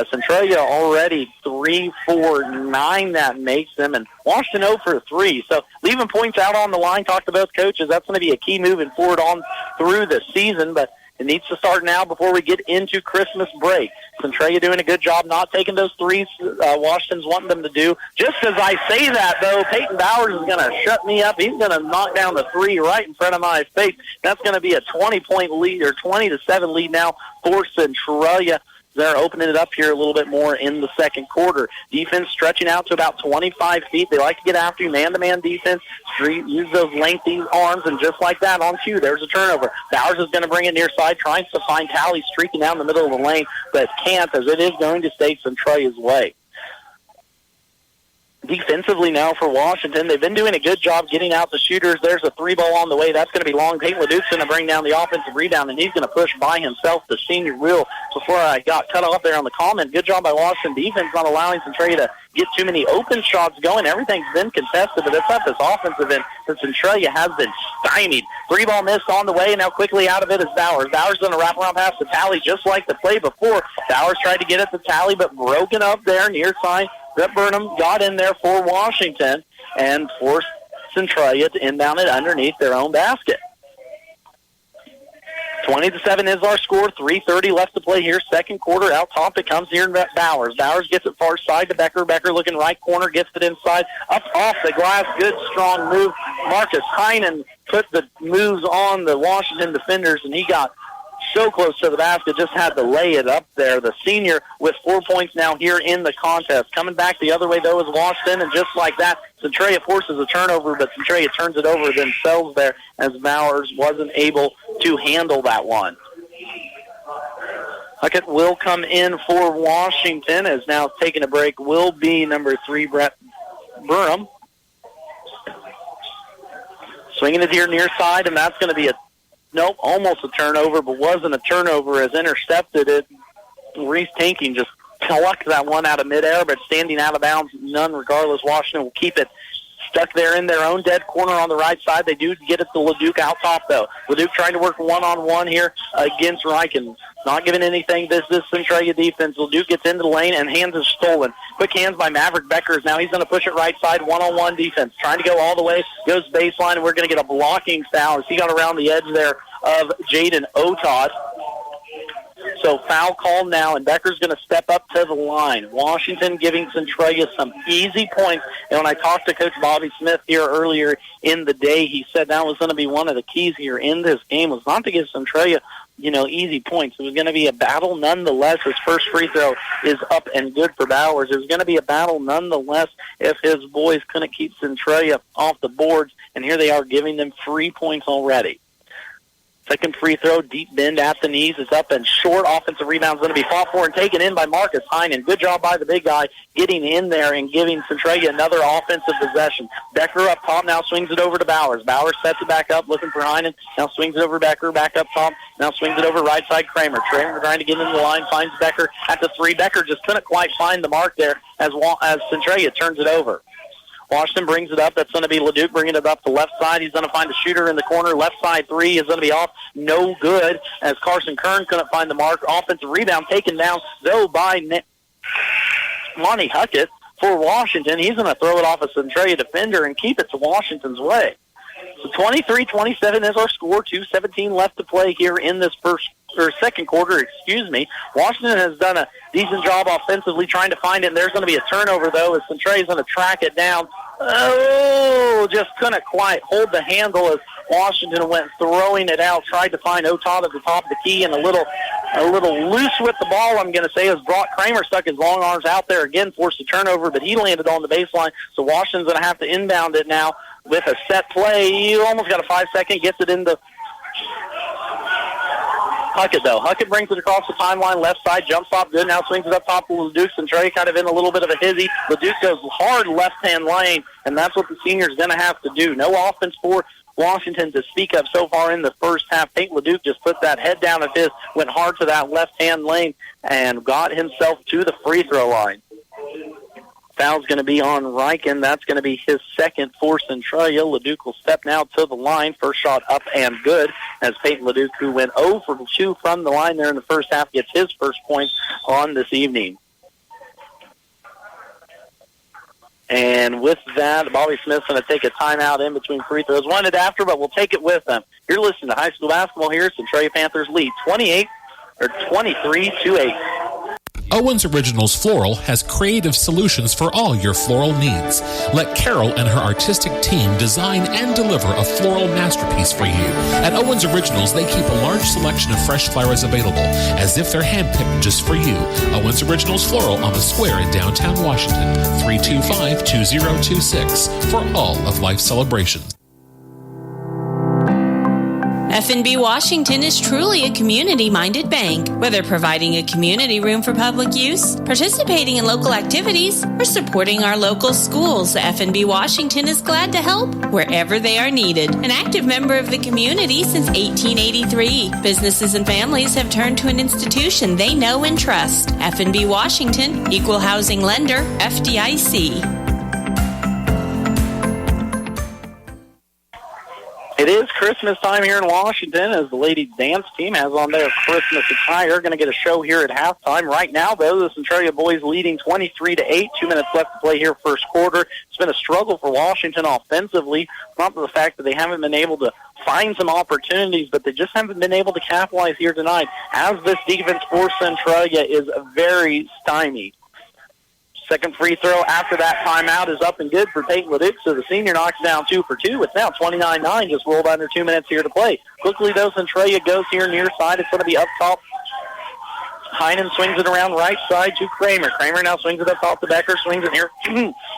Centralia already 3 for 9 that makes them, and Washington 0 for 3. So leaving points out on the line, talked to both coaches. That's going to be a key moving forward on through the season, but it needs to start now before we get into Christmas break. Centralia doing a good job not taking those threes Washington's wanting them to do. Just as I say that, though, Peyton Bowers is going to shut me up. He's going to knock down the 3 right in front of my face. That's going to be a 20-point lead, or 20-7 lead now for Centralia. They're opening it up here a little bit more in the second quarter. Defense stretching out to about 25 feet. They like to get after you, man-to-man defense. Use those lengthy arms, and just like that, on cue, there's a turnover. Bowers is going to bring it near side, trying to find Talley streaking down the middle of the lane, but can't, as it is going to stay Centralia's way. Defensively now for Washington, they've been doing a good job getting out the shooters. There's a 3-ball on the way. That's going to be long. Peyton LeDuc's going to bring down the offensive rebound, and he's going to push by himself, the senior will. Before I got cut off there on the comment, good job by Washington defense not allowing Centralia to get too many open shots going. Everything's been contested, but it's not this offensive end that Centralia has been stymied. 3-ball missed on the way, and now quickly out of it is Bowers. Bowers going to wrap around pass to Talley just like the play before. Bowers tried to get it to Talley, but broken up there near side. Brett Burnham got in there for Washington and forced Centralia to inbound it underneath their own basket. 20-7 is our score. 3:30 left to play here. Second quarter. Out top it comes here in Bowers. Bowers gets it far side to Becker. Becker looking right corner, gets it inside. Up off the glass. Good, strong move. Marcus Heinen put the moves on the Washington defenders, and he got so close to the basket, just had to lay it up there. The senior with 4 points now here in the contest. Coming back the other way, though, is Washington, and just like that, Centralia forces a turnover, but Centralia turns it over themselves there as Bowers wasn't able to handle that one. Huckett will come in for Washington, as now taking a break will be number 3, Brett Burham. Swinging it here near side, and that's going to be almost a turnover, but wasn't a turnover as intercepted it. Reese Tanking just plucked that one out of midair, but standing out of bounds, none regardless. Washington will keep it stuck there in their own dead corner on the right side. They do get it to LeDuc out top, though. LeDuc trying to work one-on-one here against Reichen. Not giving anything. This Centralia defense. LeDuc gets into the lane, and hands is stolen. Quick hands by Maverick Beckers. Now he's going to push it right side, one-on-one defense. Trying to go all the way, goes baseline, and we're going to get a blocking foul as he got around the edge there of Jaden Otod. So foul call now, and Becker's going to step up to the line. Washington giving Centralia some easy points. And when I talked to Coach Bobby Smith here earlier in the day, he said that was going to be one of the keys here in this game, was not to give Centralia, easy points. It was going to be a battle nonetheless. His first free throw is up and good for Bowers. It was going to be a battle nonetheless if his boys couldn't keep Centralia off the boards, and here they are giving them 3 points already. Second free throw, deep bend at the knees, is up and short. Offensive rebound is going to be fought for and taken in by Marcus Heinen. Good job by the big guy getting in there and giving Centralia another offensive possession. Becker up top now swings it over to Bowers. Bowers sets it back up looking for Heinen. Now swings it over Becker, back up top. Now swings it over right side Kramer. Kramer trying to get into the line, finds Becker at the 3. Becker just couldn't quite find the mark there as Centralia turns it over. Washington brings it up. That's going to be LeDuc bringing it up the left side. He's going to find a shooter in the corner. Left side 3 is going to be off. No good, as Carson Kern couldn't find the mark. Offensive rebound taken down, though, by Lonnie Huckett for Washington. He's going to throw it off a Centralia defender and keep it to Washington's way. So 23-27 is our score. 2:17 left to play here in this second quarter. Washington has done a decent job offensively trying to find it, and there's going to be a turnover, though, as Centralia's going to track it down. Oh, just couldn't quite hold the handle as Washington went throwing it out, tried to find Otod at the top of the key, and a little loose with the ball, I'm going to say, as Brock Kramer stuck his long arms out there again, forced a turnover, but he landed on the baseline, so Washington's going to have to inbound it now with a set play. You almost got a 5-second, gets it into Huckett, though. Huckett brings it across the timeline, left side, jump stop, good. Now swings it up top to LeDuc. Centralia kind of in a little bit of a hizzy. LeDuc goes hard left-hand lane, and that's what the senior's going to have to do. No offense for Washington to speak of so far in the first half. Peyton LeDuc just put that head down of his, went hard to that left-hand lane, and got himself to the free throw line. Foul's going to be on Riken. That's going to be his second for Centralia. LeDuc will step now to the line. First shot up and good, as Peyton LeDuc, who went 0 for 2 from the line there in the first half, gets his first point on this evening. And with that, Bobby Smith's going to take a timeout in between free throws. Wanted after, but we'll take it with them. You're listening to high school basketball here. Centralia Panthers lead 23-8. Owens Originals Floral has creative solutions for all your floral needs. Let Carol and her artistic team design and deliver a floral masterpiece for you. At Owens Originals, they keep a large selection of fresh flowers available, as if they're handpicked just for you. Owens Originals Floral on the Square in downtown Washington, 325-2026 for all of life's celebrations. FNB Washington is truly a community-minded bank. Whether providing a community room for public use, participating in local activities, or supporting our local schools, FNB Washington is glad to help wherever they are needed. An active member of the community since 1883. Businesses and families have turned to an institution they know and trust. FNB Washington, Equal Housing Lender, FDIC. It is Christmas time here in Washington, as the ladies dance team has on their Christmas attire. Going to get a show here at halftime. Right now, though, the Centralia boys leading 23-8. 2 minutes left to play here first quarter. It's been a struggle for Washington offensively. Not the fact that they haven't been able to find some opportunities, but they just haven't been able to capitalize here tonight, as this defense for Centralia is very stymied. Second free throw after that timeout is up and good for Peyton LeDuc, so the senior knocks down 2 for 2. It's now 29-9, just rolled under 2 minutes here to play. Quickly, though, Centralia goes here near side. It's going to be up top. Heinen swings it around right side to Kramer. Kramer now swings it up top to Becker, swings it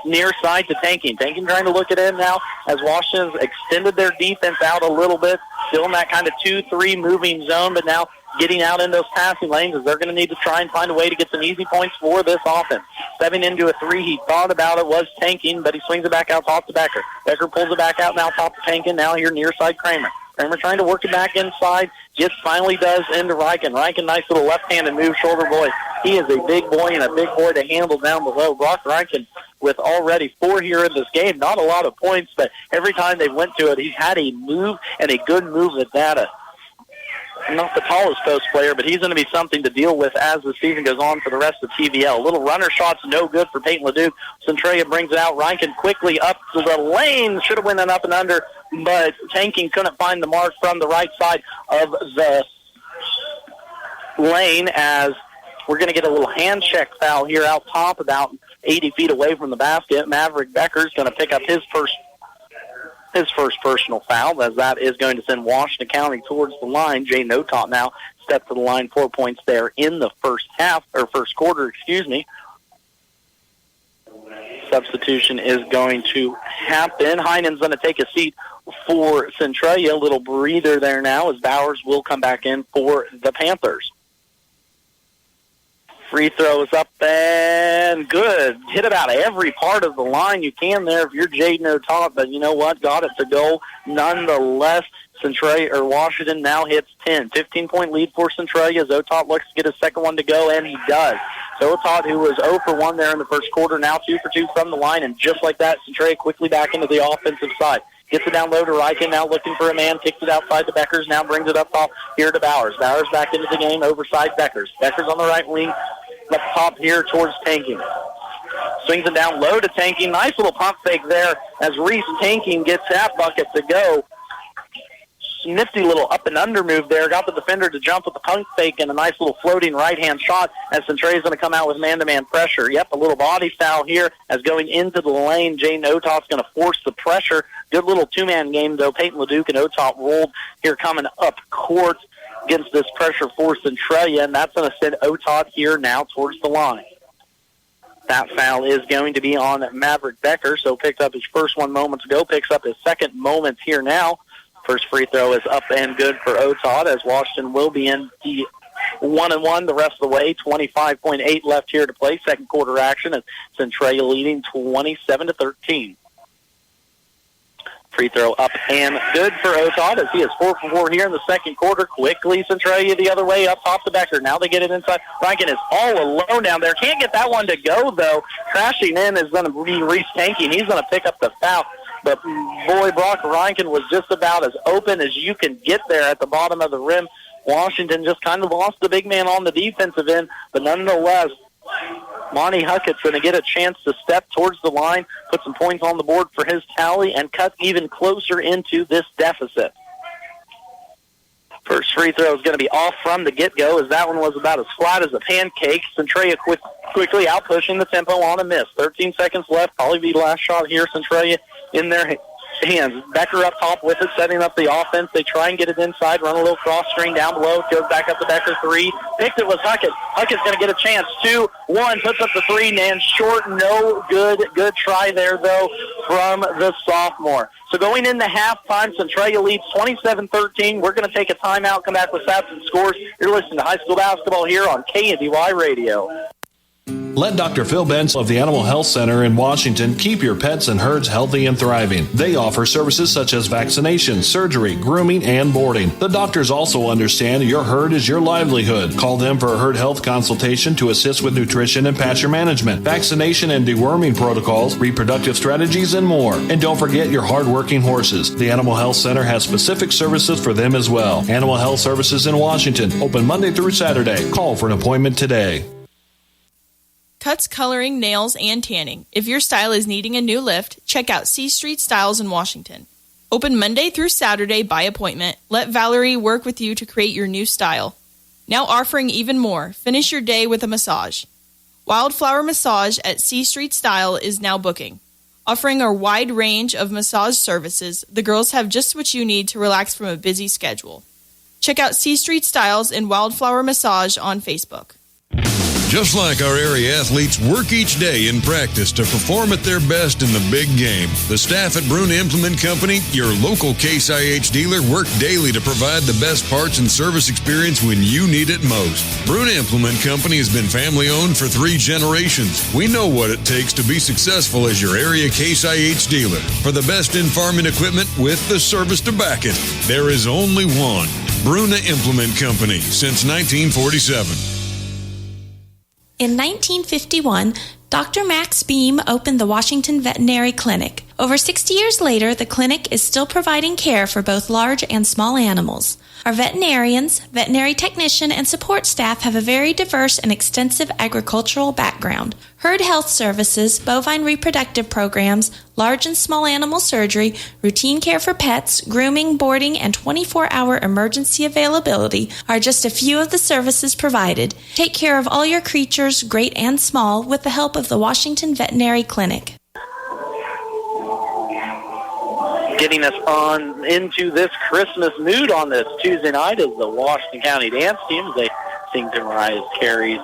near side to Tanking. Tanking trying to look it in now, as Washington's extended their defense out a little bit, still in that kind of 2-3 moving zone, but now getting out in those passing lanes, as they're going to need to try and find a way to get some easy points for this offense. Stepping into a three, he thought about it, was Tanking, but he swings it back out top to Becker. Becker pulls it back out now top to Tankin, now here near side Kramer. Kramer trying to work it back inside, finally does into Riken. Riken, nice little left-handed move, shoulder boy. He is a big boy and a big boy to handle down below. Brock Riken with already 4 here in this game. Not a lot of points, but every time they went to it, he's had a move and a good move at that. Not the tallest post player, but he's going to be something to deal with as the season goes on for the rest of TVL. Little runner shot's no good for Peyton LeDuc. Centralia brings it out. Riken quickly up to the lane. Should have went an up and under, but Tanking couldn't find the mark from the right side of the lane, as we're going to get a little hand check foul here out top, about 80 feet away from the basket. Maverick Becker's going to pick up his first personal foul, as that is going to send Washington County towards the line. Jay Notot now stepped to the line, 4 points there in the first quarter. Substitution is going to happen. Heinen's going to take a seat for Centralia. A little breather there now, as Bowers will come back in for the Panthers. Free throw is up and good. Hit about every part of the line you can there if you're Jaden O'Toole, but you know what? Got it to go nonetheless. Washington now hits 10. 15-point lead for Centralia as O'Toole looks to get his second one to go, and he does. So O'Toole, who was 0 for 1 there in the first quarter, now 2 for 2 from the line, and just like that, Centralia quickly back into the offensive side. Gets it down low to Riken, now looking for a man, kicks it outside to Beckers, now brings it up top here to Bowers. Bowers back into the game, overside Beckers. Beckers on the right wing, up top here towards Tanking. Swings it down low to Tanking. Nice little pump fake there as Reese Tanking gets that bucket to go. Nifty little up and under move there. Got the defender to jump with the pump fake and a nice little floating right-hand shot as Centralia's going to come out with man-to-man pressure. Yep, a little body foul here as going into the lane. Jane Otop's going to force the pressure. Good little two-man game, though. Peyton LeDuc and Otop rolled here coming up court against this pressure for Centralia, and that's going to send Otop here now towards the line. That foul is going to be on Maverick Becker, so picked up his first one moments ago, picks up his second moments here now. First free throw is up and good for Otod, as Washington will be in the 1-1 the rest of the way. 25.8 left here to play. Second quarter action, and Centralia leading 27-13. Free throw up and good for Otod, as he is 4 for 4 here in the second quarter. Quickly, Centralia the other way, up top to Becker. Now they get it inside. Rankin is all alone down there. Can't get that one to go, though. Crashing in is going to be Reese Tanky. He's going to pick up the foul. But, boy, Brock Rankin was just about as open as you can get there at the bottom of the rim. Washington just kind of lost the big man on the defensive end, but nonetheless, Monty Huckett's going to get a chance to step towards the line, put some points on the board for his tally, and cut even closer into this deficit. First free throw is going to be off from the get-go, as that one was about as flat as a pancake. Centralia quickly out-pushing the tempo on a miss. 13 seconds left, probably be the last shot here. Centralia in their hands. Becker up top with it, setting up the offense. They try and get it inside, run a little cross screen down below, goes back up to Becker, 3. Picked it was Huckett. Huckett's going to get a chance. 2-1, puts up the 3, and short, no good. Good try there, though, from the sophomore. So going into halftime, Centralia leads 27-13. We're going to take a timeout, come back with stats and scores. You're listening to high school basketball here on KNDY Radio. Let Dr. Phil Benz of the Animal Health Center in Washington keep your pets and herds healthy and thriving. They offer services such as vaccination, surgery, grooming, and boarding. The doctors also understand your herd is your livelihood. Call them for a herd health consultation to assist with nutrition and pasture management, vaccination and deworming protocols, reproductive strategies, and more. And don't forget your hard-working horses. The Animal Health Center has specific services for them as well. Animal Health Services in Washington, open Monday through Saturday. Call for an appointment today. Cuts, coloring, nails, and tanning. If your style is needing a new lift, check out C Street Styles in Washington. Open Monday through Saturday by appointment. Let Valerie work with you to create your new style. Now offering even more. Finish your day with a massage. Wildflower Massage at C Street Style is now booking. Offering a wide range of massage services, the girls have just what you need to relax from a busy schedule. Check out C Street Styles and Wildflower Massage on Facebook. Just like our area athletes work each day in practice to perform at their best in the big game, the staff at Bruna Implement Company, your local Case IH dealer, work daily to provide the best parts and service experience when you need it most. Bruna Implement Company has been family-owned for 3 generations. We know what it takes to be successful as your area Case IH dealer. For the best in farming equipment with the service to back it, there is only one. Bruna Implement Company, since 1947. In 1951, Dr. Max Beam opened the Washington Veterinary Clinic. Over 60 years later, the clinic is still providing care for both large and small animals. Our veterinarians, veterinary technician, and support staff have a very diverse and extensive agricultural background. Herd health services, bovine reproductive programs, large and small animal surgery, routine care for pets, grooming, boarding, and 24-hour emergency availability are just a few of the services provided. Take care of all your creatures, great and small, with the help of the Washington Veterinary Clinic. Getting us on into this Christmas mood on this Tuesday night is the Washington County Dance Team. They sing to Mariah Carey's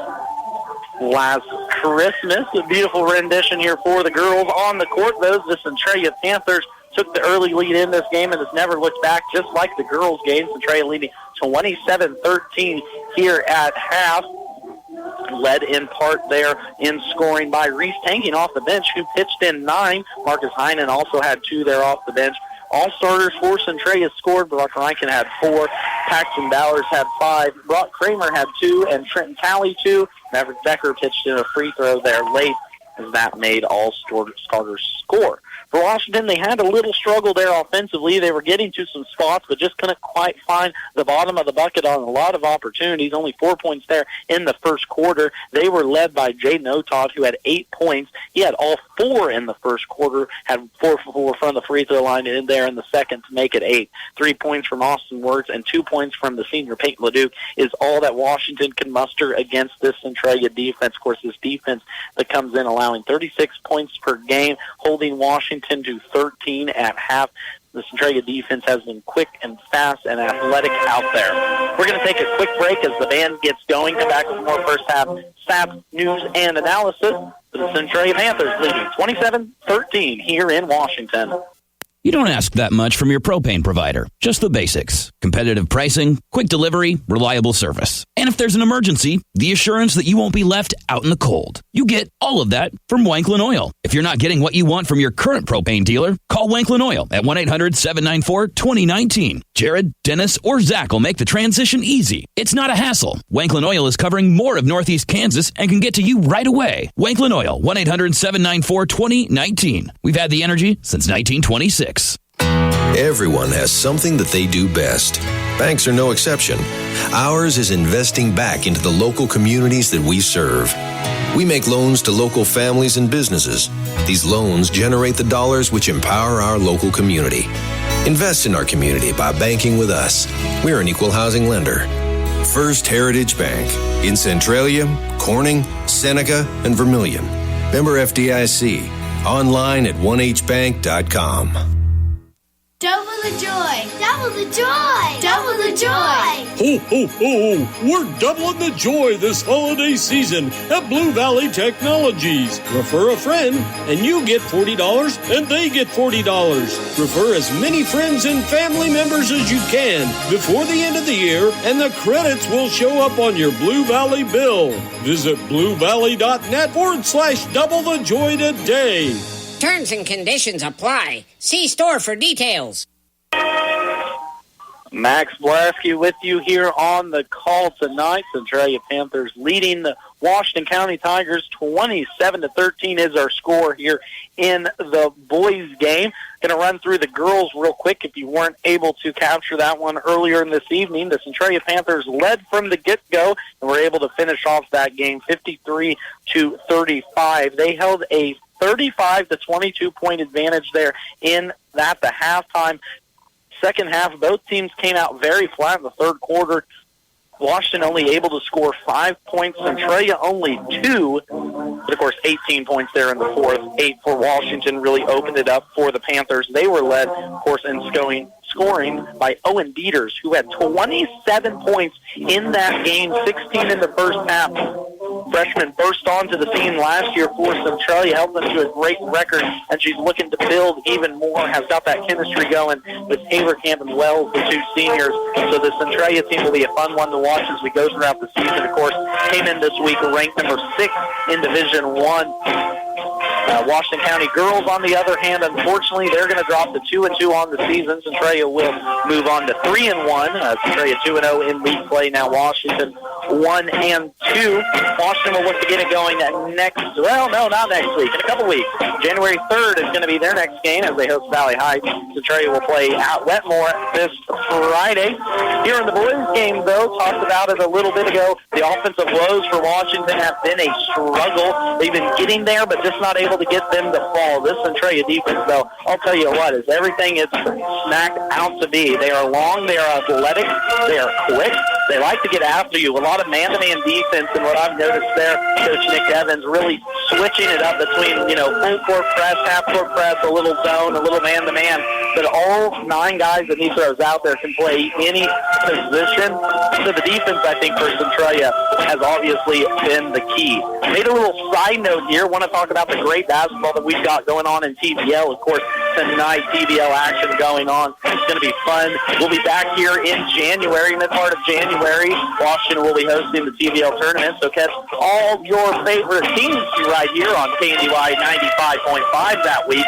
Last Christmas. A beautiful rendition here for the girls on the court. The Centralia Panthers took the early lead in this game and has never looked back, just like the girls' game. Centralia leading 27-13 here at half. Led in part there in scoring by Reese Tanking off the bench, who pitched in 9. Marcus Heinen also had 2 there off the bench. All starters for Centralia scored. Brock Rankin had 4. Paxton Bowers had 5. Brock Kramer had 2, and Trenton Talley 2. Maverick Becker pitched in a free throw there late, as that made all starters score. For Washington, they had a little struggle there offensively. They were getting to some spots, but just couldn't quite find the bottom of the bucket on a lot of opportunities. Only 4 points there in the first quarter. They were led by Jaden Otod, who had 8 points. He had all 4 in the first quarter, had 4 for 4 from the free throw line in there in the second to make it 8. 3 points from Austin Wirtz and 2 points from the senior Peyton LeDuc is all that Washington can muster against this Centralia defense. Of course, this defense that comes in allowing 36 points per game, holding Washington to 13 at half. the Centralia defense has been quick and fast and athletic out there. We're going to take a quick break as the band gets going. Come back with more first half stats, news, and analysis. The Centralia Panthers leading 27-13 here in Washington. You don't ask that much from your propane provider. Just the basics. Competitive pricing, quick delivery, reliable service. And if there's an emergency, the assurance that you won't be left out in the cold. You get all of that from Wanklin Oil. If you're not getting what you want from your current propane dealer, call Wanklin Oil at 1-800-794-2019. Jared, Dennis, or Zach will make the transition easy. It's not a hassle. Wanklin Oil is covering more of Northeast Kansas and can get to you right away. Wanklin Oil, 1-800-794-2019. We've had the energy since 1926. Everyone has something that they do best. Banks are no exception. Ours is investing back into the local communities that we serve. We make loans to local families and businesses. These loans generate the dollars which empower our local community. Invest in our community by banking with us. We're an equal housing lender. First Heritage Bank in Centralia, Corning, Seneca, and Vermilion. Member FDIC. Online at onehbank.com. Double the joy! Double the joy! Double the joy! Ho, ho, ho! We're doubling the joy this holiday season at Blue Valley Technologies. Refer a friend, and you get $40, and they get $40. Refer as many friends and family members as you can before the end of the year, and the credits will show up on your Blue Valley bill. Visit bluevalley.net/double the joy today. Terms and conditions apply. See store for details. Max Blasky with you here on the call tonight. Centralia Panthers leading the Washington County Tigers 27-13 is our score here in the boys game. Going to run through the girls real quick if you weren't able to capture that one earlier in this evening. The Centralia Panthers led from the get-go and were able to finish off that game 53-35. They held a 35-22 point advantage there in that the halftime. Second half, both teams came out very flat in the third quarter. Washington only able to score 5 points. Centralia only 2. But, of course, 18 points there in the fourth. 8 for Washington really opened it up for the Panthers. They were led, of course, in scoring by Owen Dieters, who had 27 points in that game, 16 in the first half. Freshman burst onto the scene last year for Centralia, helped them to a great record, and she's looking to build even more, has got that chemistry going with Haverkamp and Wells, the two seniors. So the Centralia team will be a fun one to watch as we go throughout the season. Of course, came in this week ranked number 6 in Division I. Washington County girls, on the other hand, unfortunately, they're going to drop to 2-2 on the season. Centralia will move on to 3-1. Centralia 2-0 in league play now. Washington 1-2. Washington will look to get it going not next week, in a couple weeks. January 3rd is going to be their next game as they host Valley Heights. Centralia will play at Wetmore this Friday. Here in the boys game, though, talked about it a little bit ago, the offensive woes for Washington have been a struggle. They've been getting there, but just not able to get them to fall. This Centralia defense, though, I'll tell you what, is everything it's smacked out to be. They are long, they are athletic, they are quick, they like to get after you. A lot of man-to-man defense, and what I've noticed there, Coach Nick Evans really switching it up between, full court press, half court press, a little zone, a little man-to-man. But all 9 guys that he throws out there can play any position. So the defense, I think, for Centralia has obviously been the key. Made a little side note here. Want to talk about the great basketball that we've got going on in TBL. Of course, tonight, TBL action going on. It's going to be fun. We'll be back here in January, mid-part of January. Washington will be hosting the TBL tournament, so catch all your favorite teams right here on KNDY 95.5 that week.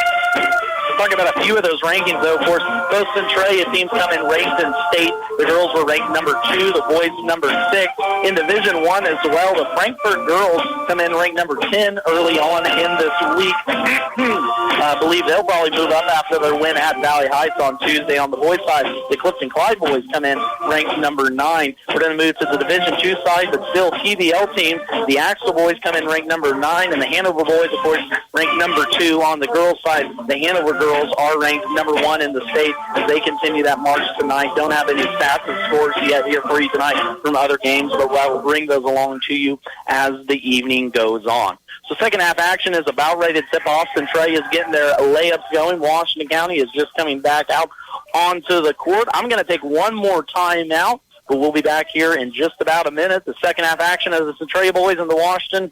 Talk about a few of those rankings, though. Of course, both Centralia teams come in ranked in state. The girls were ranked number 2, the boys number 6. In Division I as well, the Frankfurt girls come in ranked number 10 early on in this week. I believe they'll probably move up after their win at Valley Heights on Tuesday. On the boys' side, the Clifton Clyde boys come in ranked number 9. We're going to move to the Division II side, but still TBL teams. The Axel boys come in ranked number 9, and the Hanover boys, of course, ranked number 2. On the girls' side, the Hanover girls are ranked number 1 in the state as they continue that march tonight. Don't have any stats and scores yet here for you tonight from other games, but I will bring those along to you as the evening goes on. So second half action is about ready to tip off. Centralia is getting their layups going. Washington County is just coming back out onto the court. I'm going to take one more timeout, but we'll be back here in just about a minute. The second half action as the Centralia boys and the Washington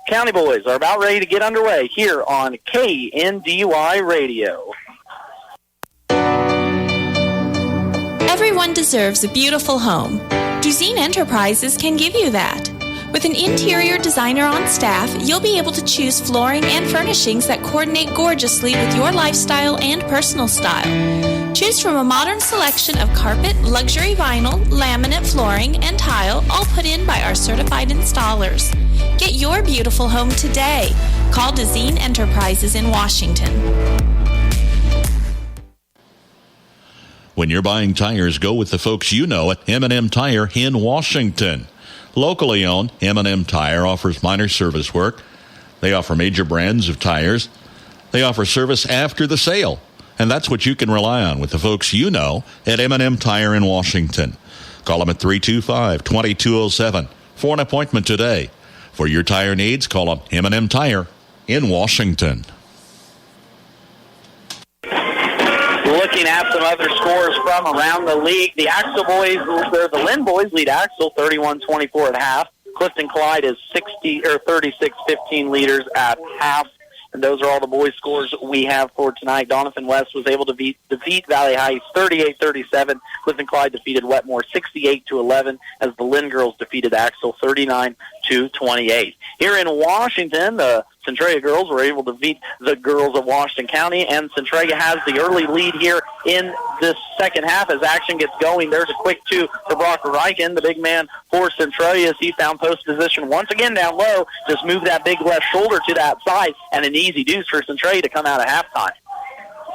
County boys are about ready to get underway here on KNDY Radio. Everyone deserves a beautiful home. Duzine Enterprises can give you that. With an interior designer on staff, you'll be able to choose flooring and furnishings that coordinate gorgeously with your lifestyle and personal style. Choose from a modern selection of carpet, luxury vinyl, laminate flooring, and tile, all put in by our certified installers. Get your beautiful home today. Call Duzine Enterprises in Washington. When you're buying tires, go with the folks you know at M&M Tire in Washington. Locally owned, M&M Tire offers minor service work. They offer major brands of tires. They offer service after the sale. And that's what you can rely on with the folks you know at M&M Tire in Washington. Call them at 325-2207 for an appointment today. For your tire needs, call them M&M Tire in Washington. Looking at some other scores from around the league, the the Lynn boys lead Axel 31-24 at half. Clifton Clyde is 36-15 leaders at half. And those are all the boys' scores we have for tonight. Doniphan West was able to defeat Valley Heights 38-37. Clifton Clyde defeated Wetmore 68-11 as the Lynn girls defeated Axel 39-28. Here in Washington, the Centralia girls were able to beat the girls of Washington County, and Centralia has the early lead here in this second half as action gets going. There's a quick two for Brock Reichen, the big man for Centralia, as he found post position once again down low. Just moved that big left shoulder to that side, and an easy deuce for Centralia to come out of halftime.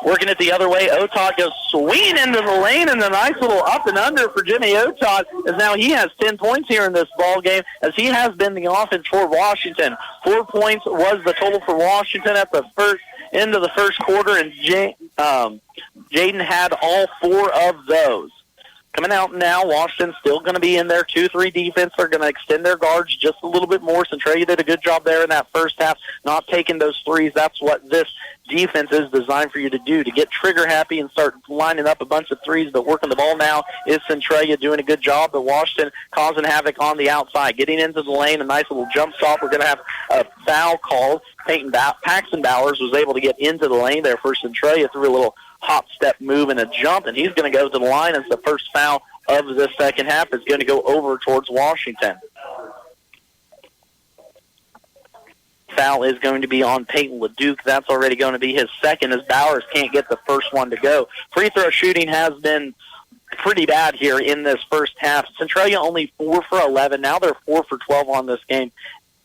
Working it the other way, Otot goes swinging into the lane, and a nice little up and under for Jimmy Otot, as now he has 10 points here in this ball game, as he has been the offense for Washington. 4 points was the total for Washington at the end of the first quarter, and Jaden had all 4 of those. Coming out now, Washington's still going to be in their 2-3 defense. They're going to extend their guards just a little bit more. Centralia did a good job there in that first half, not taking those threes. That's what this defense is designed for you to do, to get trigger happy and start lining up a bunch of threes. But working the ball now is Centralia doing a good job. But Washington causing havoc on the outside, getting into the lane, a nice little jump stop. We're going to have a foul called. Paxton Bowers was able to get into the lane there for Centralia through a little hop, step, move, and a jump, and he's going to go to the line as the first foul of the second half is going to go over towards Washington. Foul is going to be on Peyton LeDuc. That's already going to be his second, as Bowers can't get the first one to go. Free throw shooting has been pretty bad here in this first half. Centralia only 4 for 11. Now they're 4 for 12 on this game.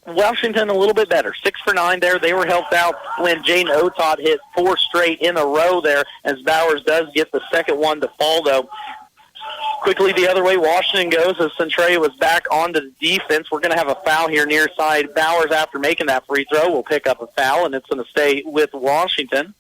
Washington a little bit better, 6 for 9 there. They were helped out when Jane Otot hit 4 straight in a row there, as Bowers does get the second one to fall, though. Quickly the other way, Washington goes as Centralia was back onto the defense. We're going to have a foul here near side. Bowers, after making that free throw, will pick up a foul, and it's going to stay with Washington.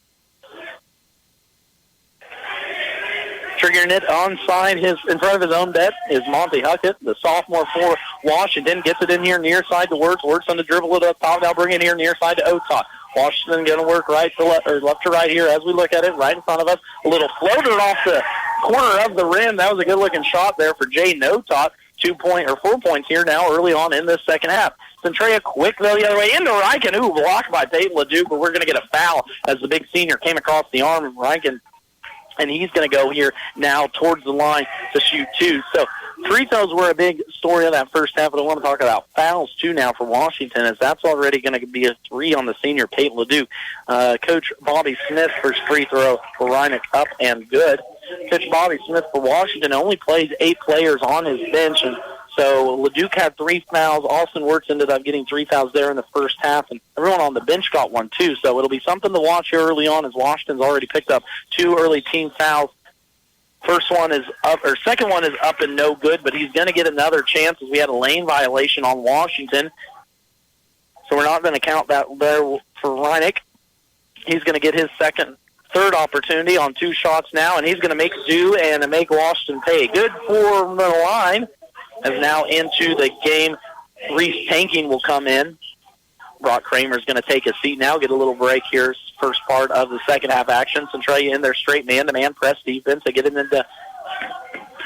Triggering it onside in front of his own net is Monty Huckett, the sophomore for Washington. Gets it in here near side to Wirtz. Wirtz on the dribble it up top. Now bring it here near side to Otot. Washington going to work right to left, or left to right here as we look at it, right in front of us. A little floater off the corner of the rim. That was a good-looking shot there for Jaden Otot. 4 points here now early on in this second half. Centralia quick, though, the other way into Reichen. Ooh, blocked by Peyton LeDuc, but we're going to get a foul as the big senior came across the arm of Reichen. And he's going to go here now towards the line to shoot 2. So free throws were a big story of that first half, but I want to talk about fouls, too, now for Washington, as that's already going to be a 3 on the senior, Peyton LeDuc. Coach Bobby Smith, first free throw for Reinach, up and good. Coach Bobby Smith for Washington only plays 8 players on his bench, and so LeDuc had 3 fouls. Austin Wirtz ended up getting 3 fouls there in the first half, and everyone on the bench got 1 too. So it'll be something to watch here early on, as Washington's already picked up 2 early team fouls. Second one is up and no good, but he's going to get another chance, as we had a lane violation on Washington. So we're not going to count that there for Reinach. He's going to get his third opportunity on 2 shots now, and he's going to make do and make Washington pay. Good for the line. As now into the game, Reese Tanking will come in Brock Kramer's going to take a seat now, get a little break here. First part of the second half action. Centralia in their straight man-to-man press defense. They get it into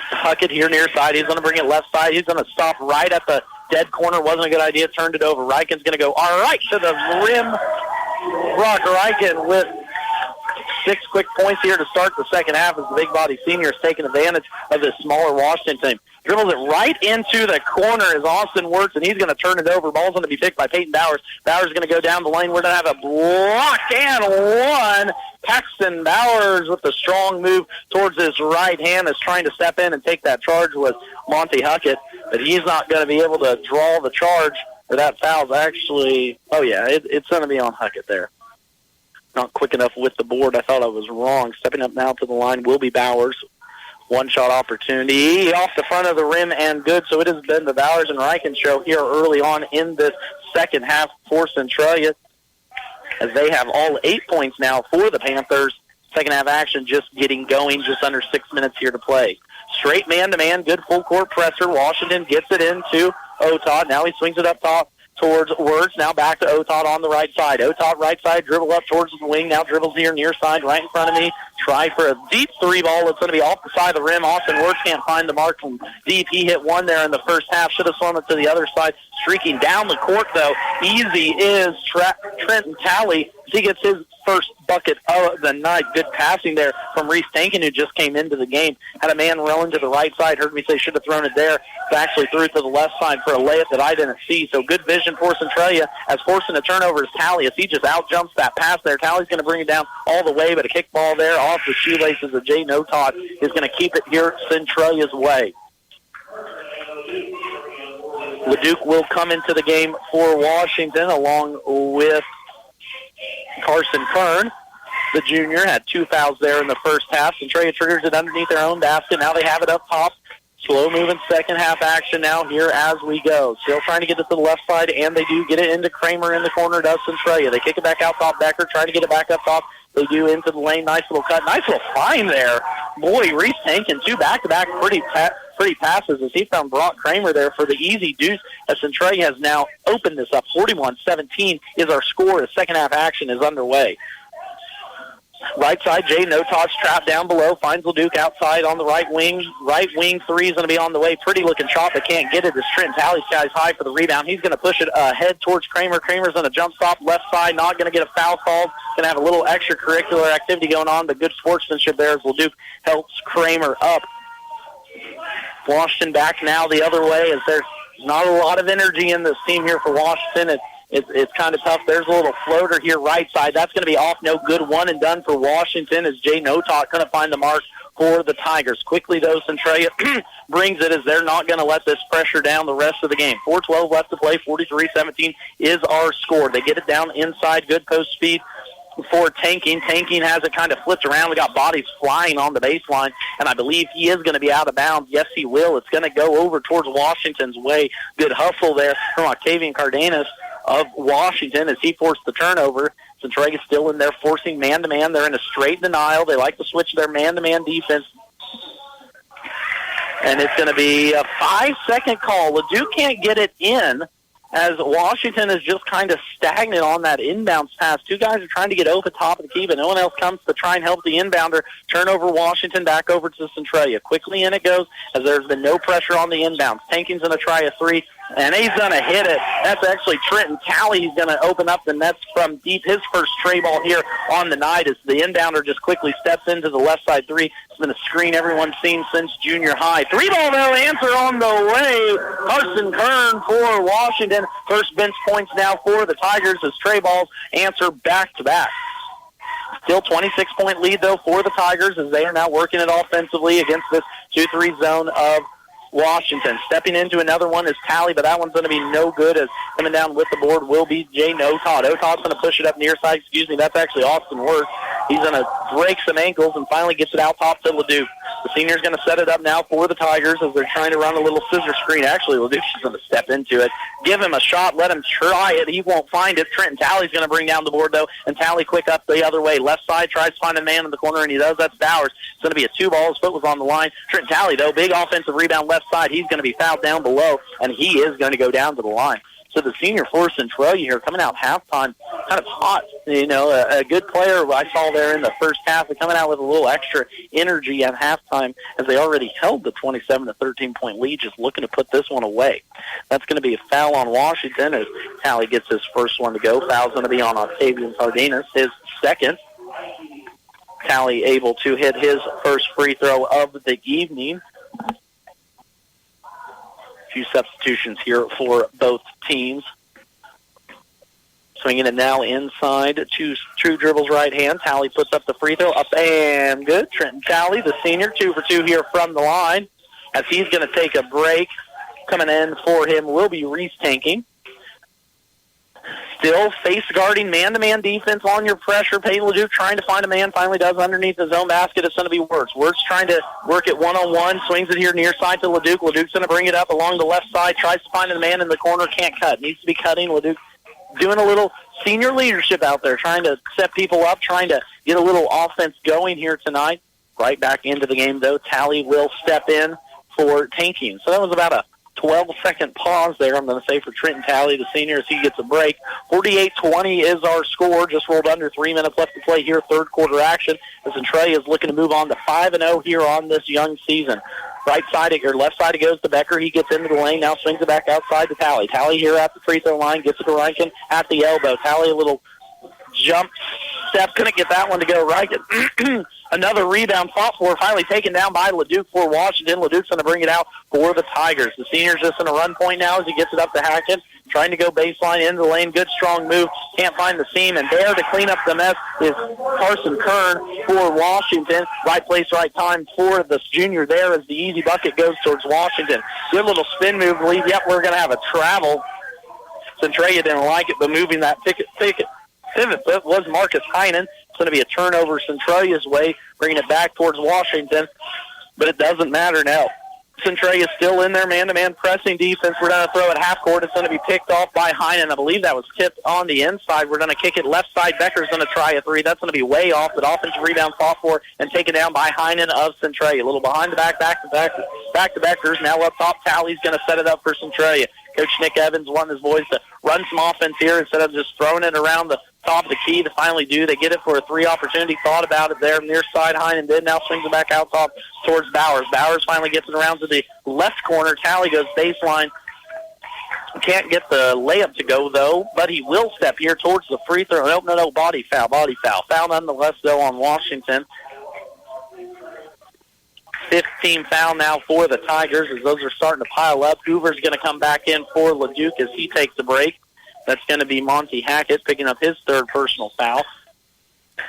Huckett here near side. He's going to bring it left side. He's going to stop right at the dead corner. Wasn't a good idea. Turned it over. Ryken's going to go all right to the rim. Brock Ryken with 6 quick points here to start the second half as the big body senior is taking advantage of this smaller Washington team. Dribbles it right into the corner as Austin Wirtz, and he's going to turn it over. Ball's going to be picked by Peyton Bowers. Bowers is going to go down the lane. We're going to have a block and one. Paxton Bowers with a strong move towards his right hand is trying to step in and take that charge with Monty Huckett, but he's not going to be able to draw the charge. Or that foul's actually, it's going to be on Huckett there. Not quick enough with the board. I thought I was wrong. Stepping up now to the line will be Bowers. One-shot opportunity off the front of the rim and good. So it has been the Bowers and Ryken show here early on in this second half for Centralia, as they have all 8 points now for the Panthers. Second half action just getting going, just under 6 minutes here to play. Straight man-to-man, good full-court presser. Washington gets it into Otodd. Now he swings it up top towards Wirtz. Now back to Otodd on the right side. Otodd right side, dribble up towards the wing. Now dribbles here near side, right in front of me. Try for a deep three ball. It's going to be off the side of the rim. Austin Wirtz can't find the mark from deep. He hit one there in the first half. Should have swung it to the other side. Streaking down the court, though, easy is Trenton Talley. He gets his first bucket of the night. Good passing there from Reese Tankin, who just came into the game. Had a man rolling to the right side. Heard me say should have thrown it there. But actually threw it to the left side for a layup that I didn't see. So good vision for Centralia, as forcing a turnover is Talley. As he just out-jumps that pass there, Talley's going to bring it down all the way, but a kick ball there off the shoelaces of Jay Notodd is going to keep it here Centralia's way. LeDuc will come into the game for Washington along with Carson Kern. The junior had 2 fouls there in the first half. Centralia triggers it underneath their own basket. Now they have it up top. Slow-moving second half action now here as we go. Still trying to get it to the left side, and they do get it into Kramer in the corner. Does Centralia. They kick it back out top. Becker trying to get it back up top. They do into the lane. Nice little cut. Nice little find there. Boy, Reese Tankin, 2 back-to-back pretty passes as he found Brock Kramer there for the easy deuce, as Centralia has now opened this up. 41-17 is our score as second half action is underway. Right side, Jay Notodd's trapped down below. Finds LeDuc outside on the right wing. Right wing three is going to be on the way. Pretty looking shot, but can't get it. As Trenton Talley skies high for the rebound. He's going to push it ahead towards Kramer. Kramer's going to jump stop left side. Not going to get a foul called. Going to have a little extracurricular activity going on, but good sportsmanship there as LeDuc helps Kramer up. Washington back now the other way, as there's not a lot of energy in this team here for Washington. It's kind of tough. There's a little floater here right side. That's going to be off. No good. One and done for Washington as Jay Notodd going to find the mark for the Tigers. Quickly, though, Centralia brings it as they're not going to let this pressure down the rest of the game. 4:12 left to play. 43-17 is our score. They get it down inside. Good post speed for Tanking. Tanking has it kind of flipped around. We got bodies flying on the baseline, and I believe he is going to be out of bounds. Yes, he will. It's going to go over towards Washington's way. Good hustle there from Octavian Cardenas of Washington as he forced the turnover. Centralia still in there forcing man-to-man. They're in a straight denial. They like to switch their man-to-man defense. And it's going to be a 5-second call. LeDuc can't get it in, as Washington is just kind of stagnant on that inbounds pass. 2 guys are trying to get over the top of the key, but no one else comes to try and help the inbounder. Turnover Washington back over to Centralia. Quickly in it goes, as there's been no pressure on the inbounds. Tanking's going to try a 3, and he's going to hit it. That's actually Trenton Talley. He's going to open up the nets from deep. His first tray ball here on the night as the inbounder just quickly steps into the left side 3. It's been a screen everyone's seen since junior high. 3-ball, no answer on the way. Carson Kern for Washington. First bench points now for the Tigers as tray balls answer back-to-back. Still 26-point lead, though, for the Tigers as they are now working it offensively against this 2-3 zone of Washington. Stepping into another one is Talley, but that one's going to be no good, as coming down with the board will be Jay Notodd. Otodd's going to push it up near side. That's actually Austin Wirtz. He's going to break some ankles and finally gets it out top to LeDuc. The senior's going to set it up now for the Tigers as they're trying to run a little scissor screen. Actually, LeDuc's going to step into it. Give him a shot. Let him try it. He won't find it. Trenton Talley's going to bring down the board, though, and Talley quick up the other way. Left side tries to find a man in the corner, and he does. That's Bowers. It's going to be a 2-ball. His foot was on the line. Trenton Talley, though, big offensive rebound left side. He's going to be fouled down below, and he is going to go down to the line. So the senior for Centralia here coming out halftime kind of hot. A good player I saw there in the first half, but coming out with a little extra energy at halftime as they already held the 27-13 point lead, just looking to put this one away. That's going to be a foul on Washington as Talley gets his first one to go. Foul's going to be on Octavian Cardenas, his second. Talley able to hit his first free throw of the evening. A few substitutions here for both teams. Swinging it now inside. Two true dribbles right hand. Talley puts up the free throw. Up and good. Trenton Talley, the senior, 2 for 2 here from the line. As he's going to take a break. Coming in for him will be Reese Tanking. Still face guarding man-to-man defense on your pressure. Peyton LeDuc trying to find a man. Finally does underneath his own basket. It's going to be Wirtz. Wirtz trying to work it one-on-one. Swings it here near side to LeDuc. LeDuc's going to bring it up along the left side. Tries to find a man in the corner. Can't cut. Needs to be cutting. LeDuc doing a little senior leadership out there. Trying to set people up. Trying to get a little offense going here tonight. Right back into the game, though. Talley will step in for Tanking. So that was about a 12-second pause there, I'm going to say, for Trenton Talley, the senior, as he gets a break. 48-20 is our score. Just rolled under 3 minutes left to play here, third quarter action. As Centralia is looking to move on to 5-0 here on this young season. Right side, or left side, it goes to Becker. He gets into the lane, now swings it back outside to Talley. Talley here at the free throw line, gets it to Rankin at the elbow. Talley a little jump step, couldn't get that one to go right. Another rebound fought for, finally taken down by LeDuc for Washington. LeDuc's going to bring it out for the Tigers. The senior's just in a run point now as he gets it up to Hackett, trying to go baseline into the lane. Good, strong move. Can't find the seam, and there to clean up the mess is Carson Kern for Washington. Right place, right time for the junior there as the easy bucket goes towards Washington. Good little spin move. Believe, yep, we're going to have a travel. Centralia didn't like it, but moving that pivot was Marcus Heinen. It's going to be a turnover Centralia's way, bringing it back towards Washington, but it doesn't matter now. Centralia still in their man-to-man pressing defense. We're going to throw it half court. It's going to be picked off by Heinen. I believe that was tipped on the inside. We're going to kick it left side. Becker's going to try a three. That's going to be way off, but offensive rebound fought for and taken down by Heinen of Centralia. A little behind the back to Becker's. Now up top, Talley's going to set it up for Centralia. Coach Nick Evans wanting his boys to run some offense here instead of just throwing it around the top of the key to finally do. They get it for a three opportunity. Thought about it there near side. Heinen did. Now swings it back out top towards Bowers. Bowers finally gets it around to the left corner. Talley goes baseline. Can't get the layup to go, though, but he will step here towards the free throw. No, body foul. Foul nonetheless, though, on Washington. 15 foul now for the Tigers as those are starting to pile up. Hoover's going to come back in for LeDuc as he takes a break. That's going to be Monty Hackett picking up his third personal foul.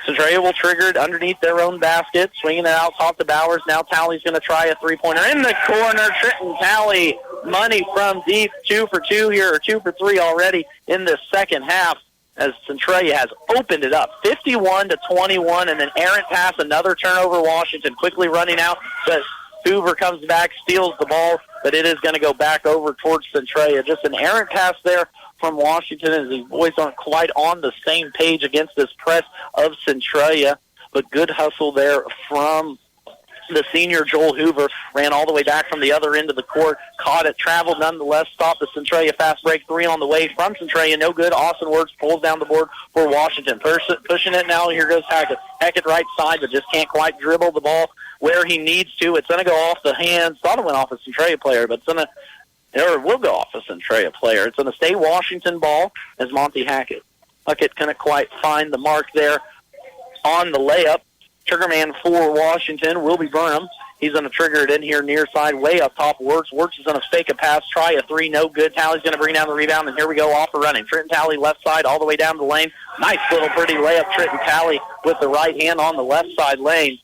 Centralia will trigger it underneath their own basket, swinging it out top to Bowers. Now Talley's going to try a three-pointer in the corner. Trenton Talley, money from deep, 2 for 2 here, or 2 for 3 already in the second half, as Centralia has opened it up, 51-21, and then errant pass, another turnover. Washington quickly running out, but Hoover comes back, steals the ball, but it is going to go back over towards Centralia. Just an errant pass there from Washington as the boys aren't quite on the same page against this press of Centralia, but good hustle there from the senior Joel Hoover. Ran all the way back from the other end of the court, caught it, traveled nonetheless, stopped the Centralia fast break three on the way from Centralia. No good. Austin Wirtz pulls down the board for Washington. Pushing it now. Here goes Hackett. Hackett right side, but just can't quite dribble the ball where he needs to. It's going to go off the hands. Thought it went off a Centralia player, but it's going to, or will go off a Centralia player. It's going to stay Washington ball as Monty Hackett. Hackett couldn't quite find the mark there on the layup. Trigger man for Washington will be Burnham. He's going to trigger it in here near side, way up top. Wirtz is going to fake a pass, try a three, no good. Talley's going to bring down the rebound, and here we go off the running. Trenton Talley left side all the way down the lane. Nice little pretty layup, Trenton Talley with the right hand on the left side lane.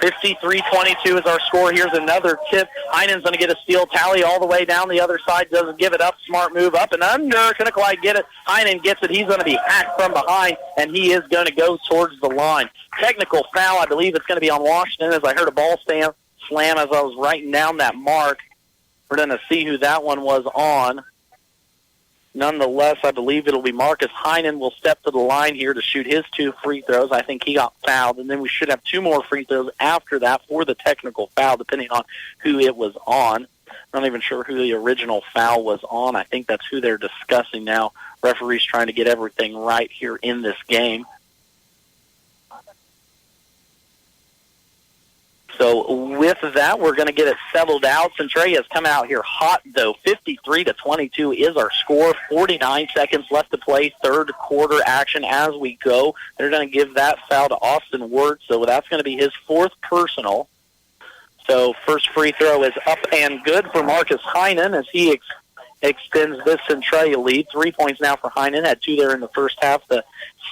53-22 is our score. Here's another tip. Heinen's going to get a steal. Talley all the way down the other side. Doesn't give it up. Smart move up and under. Couldn't quite get it. Heinen gets it. He's going to be hacked from behind, and he is going to go towards the line. Technical foul. I believe it's going to be on Washington as I heard a ball slam as I was writing down that mark. We're going to see who that one was on. Nonetheless, I believe it'll be Marcus Heinen will step to the line here to shoot his 2 free throws. I think he got fouled, and then we should have 2 more free throws after that for the technical foul, depending on who it was on. Not even sure who the original foul was on. I think that's who they're discussing now. Referee's trying to get everything right here in this game. So with that, we're going to get it settled out. Centralia's come out here hot, though. 53-22 is our score. 49 seconds left to play. Third quarter action as we go. They're going to give that foul to Austin Wirt, so that's going to be his fourth personal. So first free throw is up and good for Marcus Heinen as he extends this Centralia lead. 3 points now for Heinen. Had 2 there in the first half. The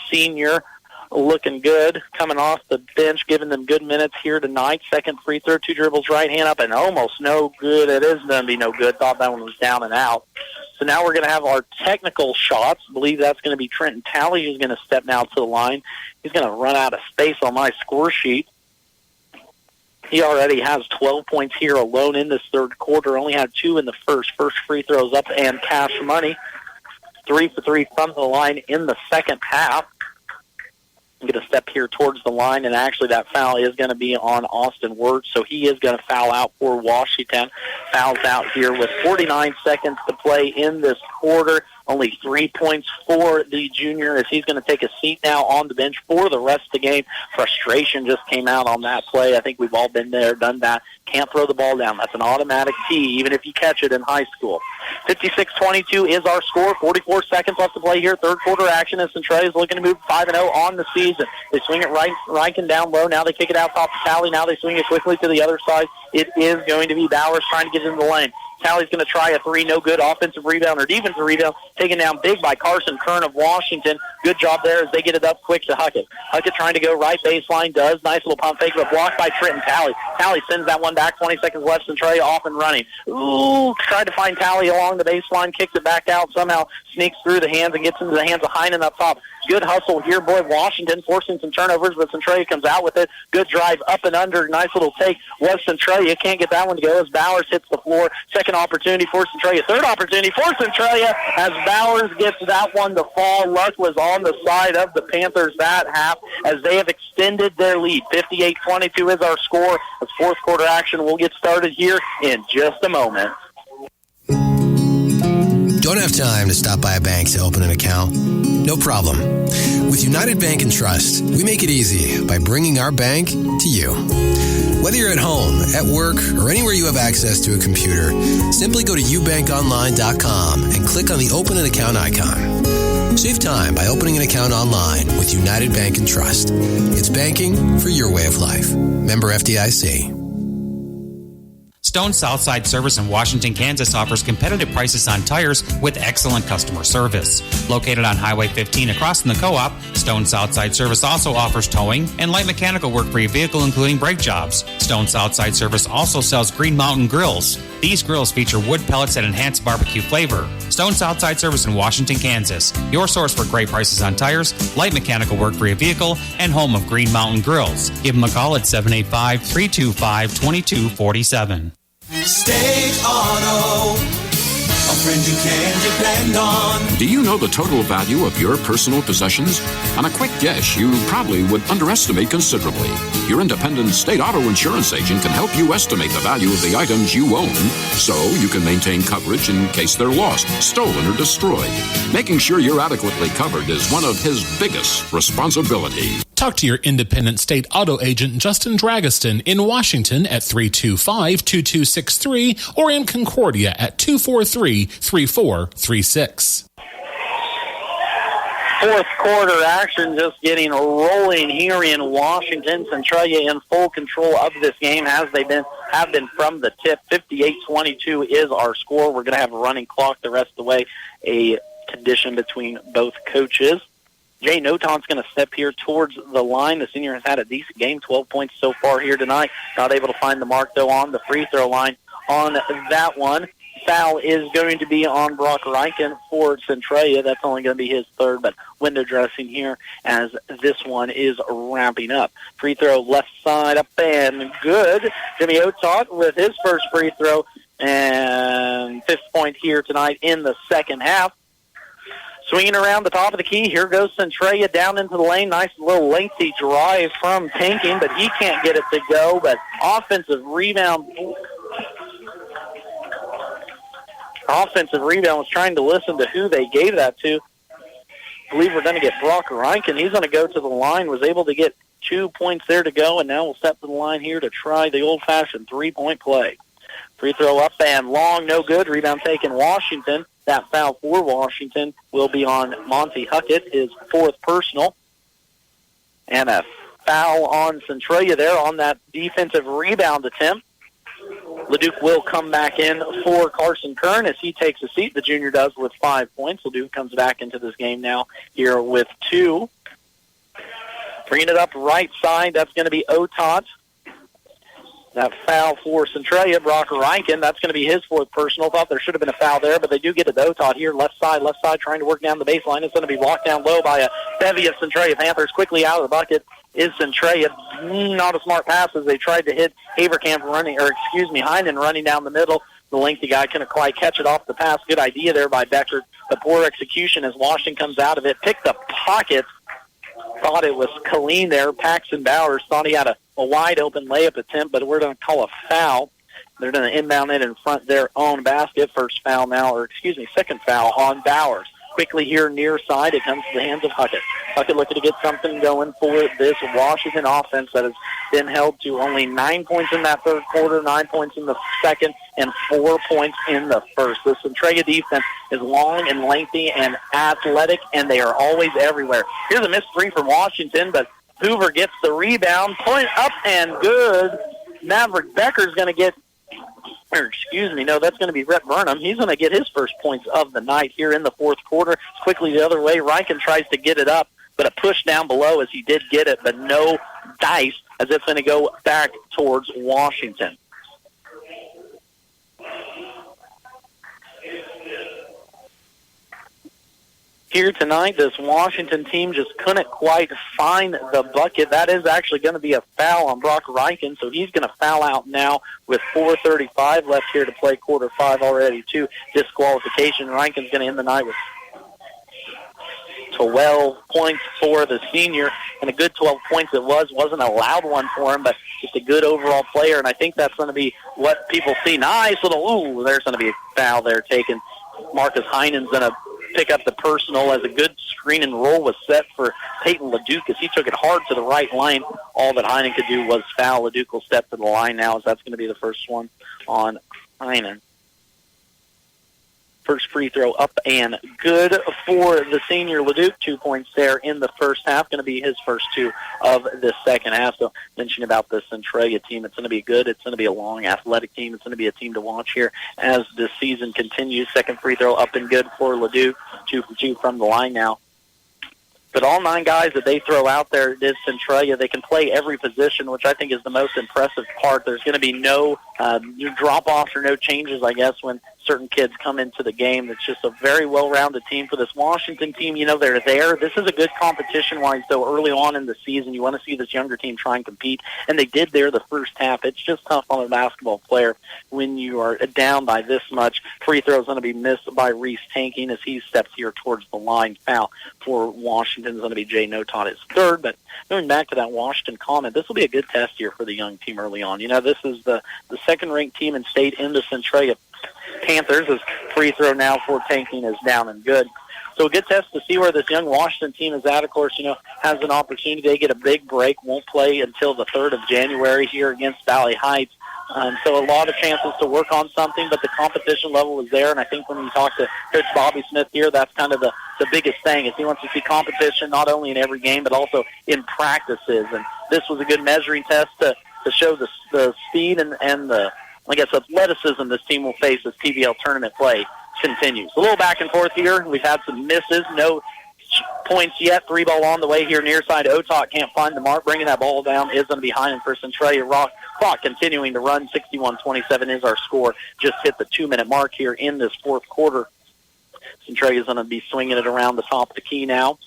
senior looking good, coming off the bench, giving them good minutes here tonight. Second free throw, 2 dribbles, right hand up, and almost no good. It is going to be no good. Thought that one was down and out. So now we're going to have our technical shots. I believe that's going to be Trenton Talley who's going to step now to the line. He's going to run out of space on my score sheet. He already has 12 points here alone in this third quarter. Only had 2 in the first. First free throws up and cash money. 3 for 3 from the line in the second half. I'm going to step here towards the line, and actually that foul is going to be on Austin Wirt, so he is going to foul out for Washington. Fouls out here with 49 seconds to play in this quarter. Only 3 points for the junior as he's going to take a seat now on the bench for the rest of the game. Frustration just came out on that play. I think we've all been there, done that. Can't throw the ball down. That's an automatic tee, even if you catch it in high school. 56-22 is our score. 44 seconds left to play here. Third quarter action as Centralia is looking to move 5-0 on the season. They swing it right, Rankin down low. Now they kick it out top to Talley. Now they swing it quickly to the other side. It is going to be Bowers trying to get into the lane. Talley's going to try a 3, no good. Offensive rebound or defensive rebound, taken down big by Carson Kern of Washington. Good job there as they get it up quick to Huckett. Huckett trying to go right baseline, does. Nice little pump fake, but blocked by Trenton Talley. Talley sends that one back, 20 seconds left, Centralia off and running. Ooh, tried to find Talley along the baseline, kicks it back out, somehow sneaks through the hands and gets into the hands of Heinen up top. Good hustle here, boy, Washington, forcing some turnovers, but Centralia comes out with it. Good drive up and under, nice little take. Was Centralia, can't get that one to go as Bowers hits the floor. Second opportunity for Centralia. Third opportunity for Centralia as Bowers gets that one to fall. Luck was on the side of the Panthers that half as they have extended their lead. 58-22 is our score. As fourth quarter action will get started here in just a moment. Don't have time to stop by a bank to open an account? No problem. With United Bank and Trust, we make it easy by bringing our bank to you. Whether you're at home, at work, or anywhere you have access to a computer, simply go to ubankonline.com and click on the Open an Account icon. Save time by opening an account online with United Bank and Trust. It's banking for your way of life. Member FDIC. Stone Southside Service in Washington, Kansas offers competitive prices on tires with excellent customer service. Located on Highway 15 across from the co-op, Stone Southside Service also offers towing and light mechanical work for your vehicle, including brake jobs. Stone Southside Service also sells Green Mountain grills. These grills feature wood pellets that enhance barbecue flavor. Stone Southside Service in Washington, Kansas, your source for great prices on tires, light mechanical work for your vehicle, and home of Green Mountain grills. Give them a call at 785-325-2247. State Auto, a friend you can depend on. Do you know the total value of your personal possessions? On a quick guess, you probably would underestimate considerably. Your independent state auto insurance agent can help you estimate the value of the items you own so you can maintain coverage in case they're lost, stolen, or destroyed. Making sure you're adequately covered is one of his biggest responsibilities. Talk to your independent state auto agent, Justin Dragiston, in Washington at 325-2263 or in Concordia at 243-3436. Fourth quarter action just getting rolling here in Washington. Centralia in full control of this game as they have been from the tip. 58-22 is our score. We're going to have a running clock the rest of the way, a condition between both coaches. Jay Noton's going to step here towards the line. The senior has had a decent game, 12 points so far here tonight. Not able to find the mark, though, on the free throw line on that one. Foul is going to be on Brock Rankin for Centralia. That's only going to be his third, but window dressing here as this one is wrapping up. Free throw left side up and good. Jimmy Otot with his first free throw and fifth point here tonight in the second half. Swinging around the top of the key, here goes Centralia down into the lane. Nice little lengthy drive from Tanking, but he can't get it to go. But offensive rebound offensive rebound. Was trying to listen to who they gave that to. I believe we're going to get Brock Reinken. He's going to go to the line. Was able to get 2 points there to go, and now we'll step to the line here to try the old-fashioned three-point play. Free throw up and long, no good. Rebound taken Washington. That foul for Washington will be on Monty Huckett, his fourth personal. And a foul on Centralia there on that defensive rebound attempt. Leduc will come back in for Carson Kern as he takes a seat. The junior does with 5 points. Leduc comes back into this game now here with 2. Bringing it up right side, that's going to be Otot. That foul for Centralia, Brock Reinken, that's going to be his fourth personal. Thought there should have been a foul there, but they do get it to Otot here. Left side, trying to work down the baseline. It's going to be walked down low by a bevy of Centralia Panthers. Quickly out of the bucket is Centralia. Not a smart pass as they tried to hit Heinen running down the middle. The lengthy guy couldn't quite catch it off the pass. Good idea there by Becker. The poor execution as Washington comes out of it. Picked the pocket. Thought it was Colleen there. Paxton Bowers thought he had a wide-open layup attempt, but we're going to call a foul. They're going to inbound it in front their own basket. Second foul on Bowers. Quickly here near side, it comes to the hands of Huckett. Huckett looking to get something going for this Washington offense that has been held to only 9 points in that third quarter, 9 points in the second, and 4 points in the first. The Centralia defense is long and lengthy and athletic, and they are always everywhere. Here's a missed three from Washington, but Hoover gets the rebound. Point up and good. Maverick Becker's going to get that's going to be Rhett Burnham. He's going to get his first points of the night here in the fourth quarter. Quickly the other way, Reinken tries to get it up, but a push down below as he did get it, but no dice as it's going to go back towards Washington. Here tonight, this Washington team just couldn't quite find the bucket. That is actually going to be a foul on Brock Reinken, so he's going to foul out now with 4:35 left here to play quarter 5 already, too. Disqualification. Reinken's going to end the night with 12 points for the senior, and a good 12 points it was. Wasn't a loud one for him, but just a good overall player, and I think that's going to be what people see. Nice little, there's going to be a foul there taken. Marcus Heinen's going to pick up the personal as a good screen and roll was set for Peyton Leduc as he took it hard to the right lane. All that Heinen could do was foul. Leduc will step to the line now as that's going to be the first one on Heinen. First free throw up and good for the senior Leduc. 2 points there in the first half. Going to be his first 2 of the second half. So mentioning about the Centralia team, it's going to be good. It's going to be a long, athletic team. It's going to be a team to watch here as this season continues. Second free throw up and good for Leduc. 2 for 2 from the line now. But all 9 guys that they throw out there is Centralia. They can play every position, which I think is the most impressive part. There's going to be no drop-offs or no changes, I guess, when certain kids come into the game. It's just a very well-rounded team for this Washington team. You know, they're there. This is a good competition-wise, though, early on in the season. You want to see this younger team try and compete, and they did there the first half. It's just tough on a basketball player when you are down by this much. Free throw is going to be missed by Reese Tanking as he steps here towards the line. Foul for Washington is going to be Jay Notot, his third. But going back to that Washington comment, this will be a good test here for the young team early on. You know, this is the second-ranked team in state in the Centralia Panthers. His free throw now for Tanking is down and good. So a good test to see where this young Washington team is at. Of course, you know, has an opportunity. They get a big break, won't play until the 3rd of January here against Valley Heights. So a lot of chances to work on something, but the competition level is there. And I think when you talk to Coach Bobby Smith here, that's kind of the biggest thing is he wants to see competition not only in every game, but also in practices. And this was a good measuring test to show the speed and the, I guess, athleticism this team will face as PBL tournament play continues. A little back and forth here. We've had some misses. No points yet. 3 ball on the way here near side. Otok can't find the mark. Bringing that ball down is going to be Heinen for Centralia. Clock continuing to run. 61-27 is our score. Just hit the 2-minute mark here in this fourth quarter. Centralia is going to be swinging it around the top of the key now.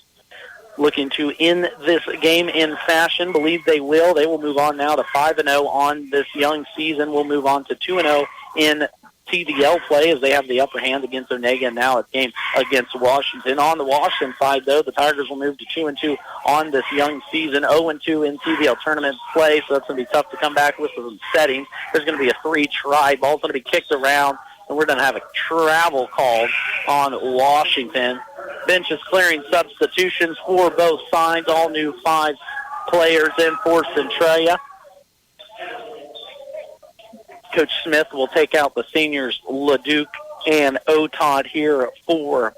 Looking to end this game in fashion. Believe they will. They will move on now to 5-0 on this young season. We'll move on to 2-0 in TDL play as they have the upper hand against Onega, and now it's game against Washington. On the Washington side, though, the Tigers will move to 2-2 on this young season, 0-2 in TDL tournament play, so that's going to be tough to come back with some settings. There's going to be a 3 try. Ball's going to be kicked around and we're going to have a travel called on Washington. Bench is clearing substitutions for both sides. All new 5 players in for Centralia. Coach Smith will take out the seniors LeDuc and Otod here for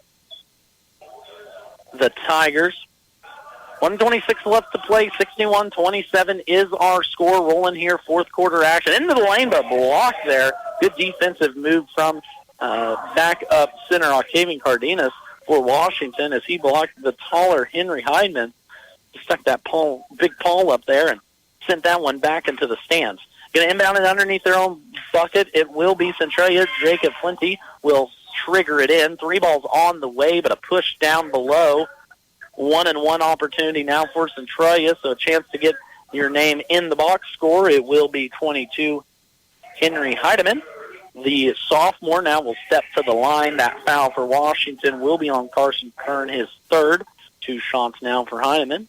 the Tigers. 1:26 left to play. 61-27 is our score. Rolling here, fourth quarter action. Into the lane, but blocked there. Good defensive move from back up center Octavian Cardenas for Washington as he blocked the taller Henry Heidemann. Stuck that big Paul up there and sent that one back into the stands. Going to inbound it underneath their own bucket. It will be Centralia. Jacob Flinty will trigger it in. 3 balls on the way, but a push down below. 1-and-1 opportunity now for Centralia, so a chance to get your name in the box score. It will be 22 Henry Heidemann. The sophomore now will step to the line. That foul for Washington will be on Carson Kern, his third. 2 shots now for Heidemann.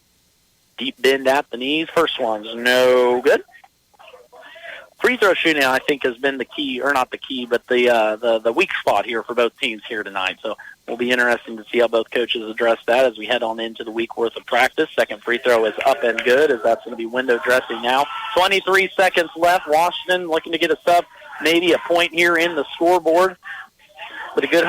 Deep bend at the knees. First one's no good. Free throw shooting, I think, has been the key, or not the key, but the weak spot here for both teams here tonight. So it'll be interesting to see how both coaches address that as we head on into the week worth of practice. Second free throw is up and good, as that's going to be window dressing now. 23 seconds left. Washington looking to get a sub, maybe a point here in the scoreboard. But a good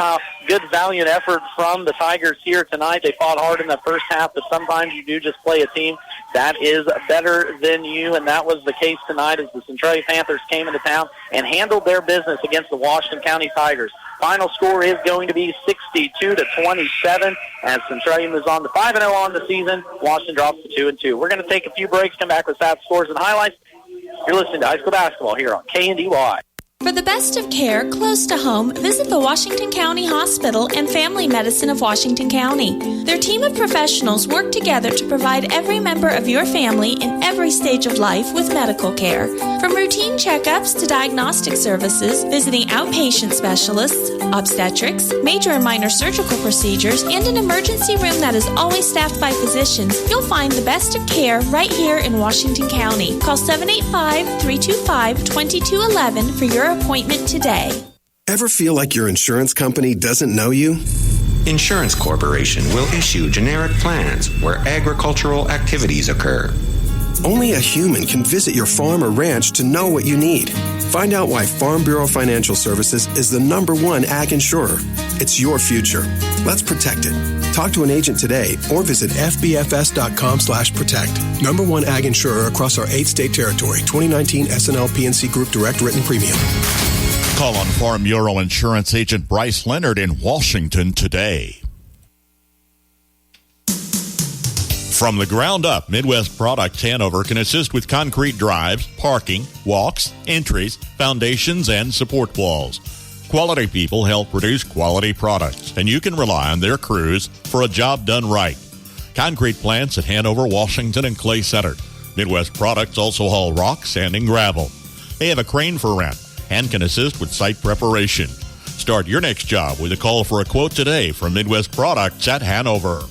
valiant effort from the Tigers here tonight. They fought hard in the first half, but sometimes you do just play a team that is better than you, and that was the case tonight as the Centralia Panthers came into town and handled their business against the Washington County Tigers. Final score is going to be 62-27 as Centralia moves on to 5-0 on the season. Washington drops to 2-2. We're going to take a few breaks, come back with stats, scores, and highlights. You're listening to High School Basketball here on KNDY. For the best of care close to home, visit the Washington County Hospital and Family Medicine of Washington County. Their team of professionals work together to provide every member of your family in every stage of life with medical care. From routine checkups to diagnostic services, visiting outpatient specialists, obstetrics, major and minor surgical procedures, and an emergency room that is always staffed by physicians, you'll find the best of care right here in Washington County. Call 785-325-2211 for your appointment today. Ever feel like your insurance company doesn't know you? Insurance Corporation will issue generic plans where agricultural activities occur. Only a human can visit your farm or ranch to know what you need. Find out why Farm Bureau Financial Services is the #1 ag insurer. It's your future. Let's protect it. Talk to an agent today or visit fbfs.com/protect. #1 ag insurer across our 8-state territory. 2019 SNL PNC Group Direct Written Premium. Call on Farm Bureau Insurance Agent Bryce Leonard in Washington today. From the ground up, Midwest Products Hanover can assist with concrete drives, parking, walks, entries, foundations, and support walls. Quality people help produce quality products, and you can rely on their crews for a job done right. Concrete plants at Hanover, Washington, and Clay Center. Midwest Products also haul rock, sand, and gravel. They have a crane for rent and can assist with site preparation. Start your next job with a call for a quote today from Midwest Products at Hanover.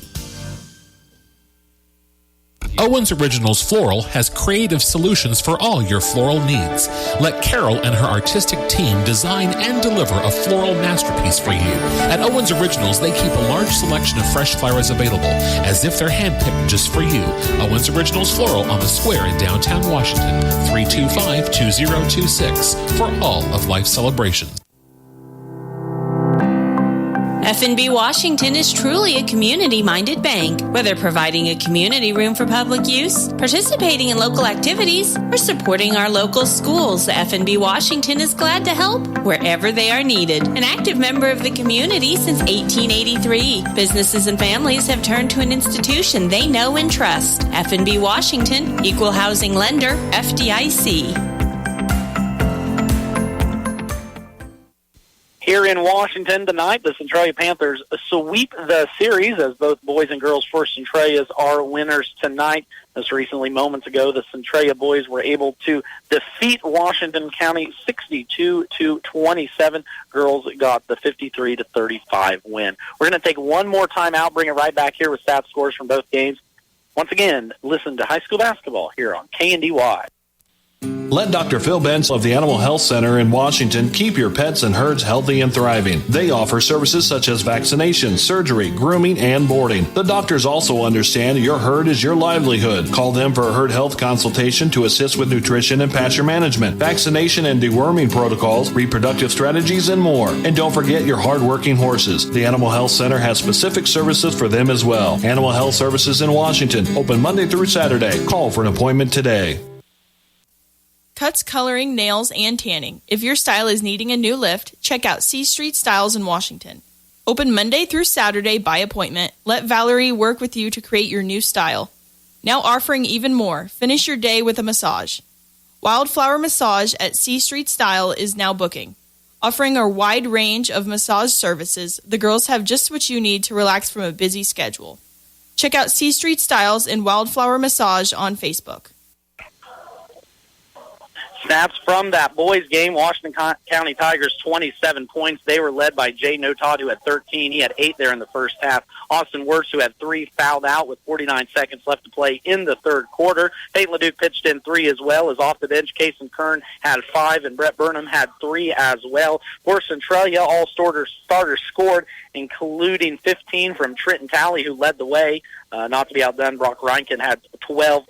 Owens Originals Floral has creative solutions for all your floral needs. Let Carol and her artistic team design and deliver a floral masterpiece for you. At Owens Originals, they keep a large selection of fresh flowers available, as if they're handpicked just for you. Owens Originals Floral on the Square in downtown Washington, 325-2026 for all of life's celebrations. FNB Washington is truly a community-minded bank. Whether providing a community room for public use, participating in local activities, or supporting our local schools, the FNB Washington is glad to help wherever they are needed. An active member of the community since 1883, businesses and families have turned to an institution they know and trust. FNB Washington, Equal Housing Lender, FDIC. Here in Washington tonight, the Centralia Panthers sweep the series as both boys and girls for Centralia's are winners tonight. Just recently, moments ago, the Centralia boys were able to defeat Washington County 62-27. Girls got the 53-35 win. We're going to take one more time out, bring it right back here with stats scores from both games. Once again, listen to high school basketball here on KNDY. Let Dr. Phil Benz of the Animal Health Center in Washington keep your pets and herds healthy and thriving. They offer services such as vaccination, surgery, grooming, and boarding. The doctors also understand your herd is your livelihood. Call them for a herd health consultation to assist with nutrition and pasture management, vaccination and deworming protocols, reproductive strategies, and more. And don't forget your hard-working horses. The Animal Health Center has specific services for them as well. Animal Health Services in Washington, open Monday through Saturday. Call for an appointment today. Cuts, coloring, nails, and tanning. If your style is needing a new lift, check out C Street Styles in Washington. Open Monday through Saturday by appointment. Let Valerie work with you to create your new style. Now offering even more. Finish your day with a massage. Wildflower Massage at C Street Style is now booking. Offering a wide range of massage services, the girls have just what you need to relax from a busy schedule. Check out C Street Styles and Wildflower Massage on Facebook. Snaps from that boys game, Washington County Tigers 27 points. They were led by Jay Notod, who had 13. He had 8 there in the first half. Austin Wirtz, who had 3, fouled out with 49 seconds left to play in the third quarter. Peyton LeDuc pitched in 3 as well. As off the bench, Kason Kern had 5, and Brett Burnham had 3 as well. For Centralia, all starters scored, including 15 from Trenton Talley, who led the way. Not to be outdone, Brock Reinken had 12.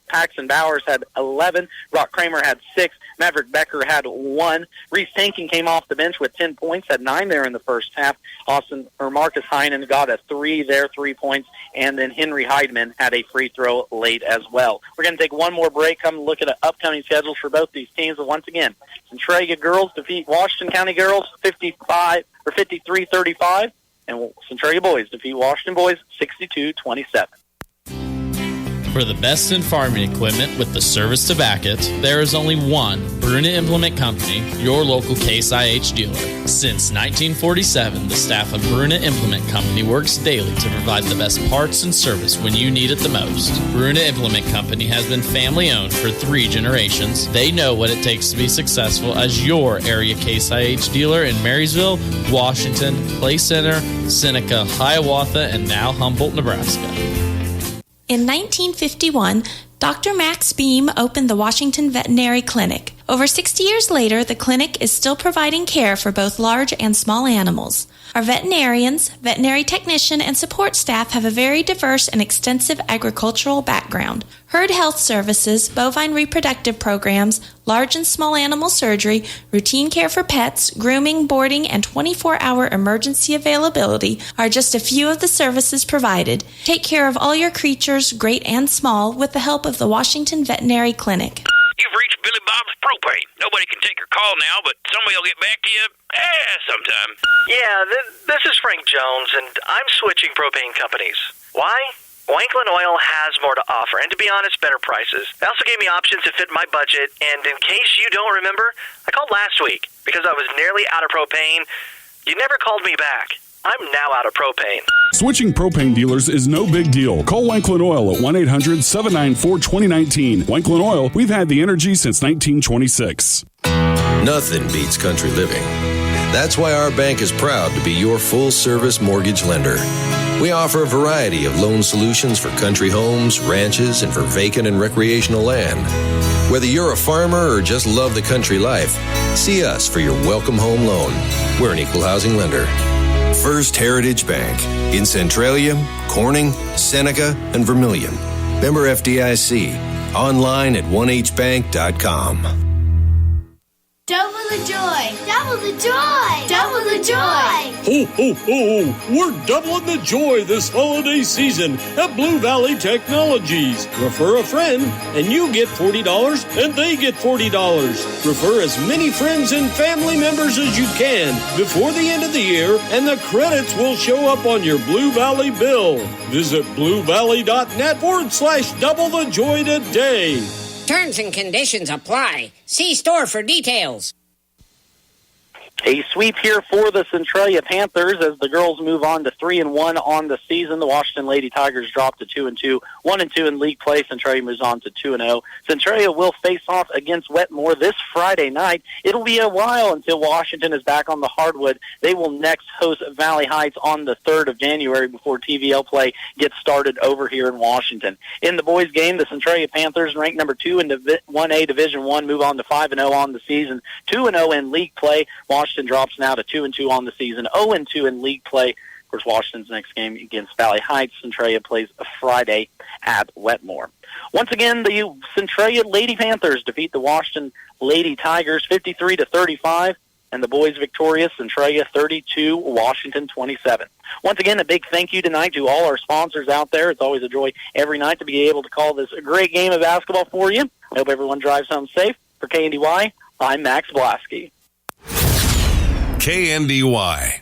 Paxton Bowers had 11. Brock Kramer had 6. Maverick Becker had 1. Reese Tankin came off the bench with 10 points, had 9 there in the first half. Marcus Heinen got a 3 there, 3 points, and then Henry Heidman had a free throw late as well. We're going to take one more break, come and look at the upcoming schedules for both these teams. And once again, Centralia girls defeat Washington County girls 53-35, and Centralia boys defeat Washington boys 62-27. For the best in farming equipment with the service to back it, there is only one Bruna Implement Company, your local Case IH dealer. Since 1947, the staff of Bruna Implement Company works daily to provide the best parts and service when you need it the most. Bruna Implement Company has been family-owned for 3 generations. They know what it takes to be successful as your area Case IH dealer in Marysville, Washington, Clay Center, Seneca, Hiawatha, and now Humboldt, Nebraska. In 1951, Dr. Max Beam opened the Washington Veterinary Clinic. Over 60 years later, the clinic is still providing care for both large and small animals. Our veterinarians, veterinary technician, and support staff have a very diverse and extensive agricultural background. Herd health services, bovine reproductive programs, large and small animal surgery, routine care for pets, grooming, boarding, and 24-hour emergency availability are just a few of the services provided. Take care of all your creatures, great and small, with the help of the Washington Veterinary Clinic. You've reached Billy Bob's Propane. Nobody can take your call now, but somebody will get back to you sometime. Yeah, this is Frank Jones, and I'm switching propane companies. Why? Wanklin Oil has more to offer, and to be honest, better prices. They also gave me options that fit my budget, and in case you don't remember, I called last week because I was nearly out of propane. You never called me back. I'm now out of propane. Switching propane dealers is no big deal. Call Wanklin Oil at 1-800-794-2019. Wanklin Oil, we've had the energy since 1926. Nothing beats country living. That's why our bank is proud to be your full-service mortgage lender. We offer a variety of loan solutions for country homes, ranches, and for vacant and recreational land. Whether you're a farmer or just love the country life, see us for your welcome home loan. We're an equal housing lender. First Heritage Bank in Centralia, Corning, Seneca, and Vermilion. Member FDIC. Online at 1hbank.com. Double the joy! Double the joy! Double the joy! Ho, ho, ho! We're doubling the joy this holiday season at Blue Valley Technologies. Refer a friend, and you get $40, and they get $40. Refer as many friends and family members as you can before the end of the year, and the credits will show up on your Blue Valley bill. Visit bluevalley.net/double the joy today. Terms and conditions apply. See store for details. A sweep here for the Centralia Panthers as the girls move on to 3-1 on the season. The Washington Lady Tigers drop to 2-2, 1-2 in league play. Centralia moves on to 2-0. Centralia will face off against Wetmore this Friday night. It'll be a while until Washington is back on the hardwood. They will next host Valley Heights on the 3rd of January before TVL play gets started over here in Washington. In the boys' game, the Centralia Panthers, ranked number 2 in 1A Division I, move on to 5-0 on the season, 2-0 in league play. Washington drops now to 2-2 on the season, 0-2 in league play. Of course, Washington's next game against Valley Heights. Centralia plays a Friday at Wetmore. Once again, the Centralia Lady Panthers defeat the Washington Lady Tigers 53-35, and the boys victorious, Centralia 32, Washington 27. Once again, a big thank you tonight to all our sponsors out there. It's always a joy every night to be able to call this a great game of basketball for you. I hope everyone drives home safe. For KNDY, I'm Max Blasky. KNDY.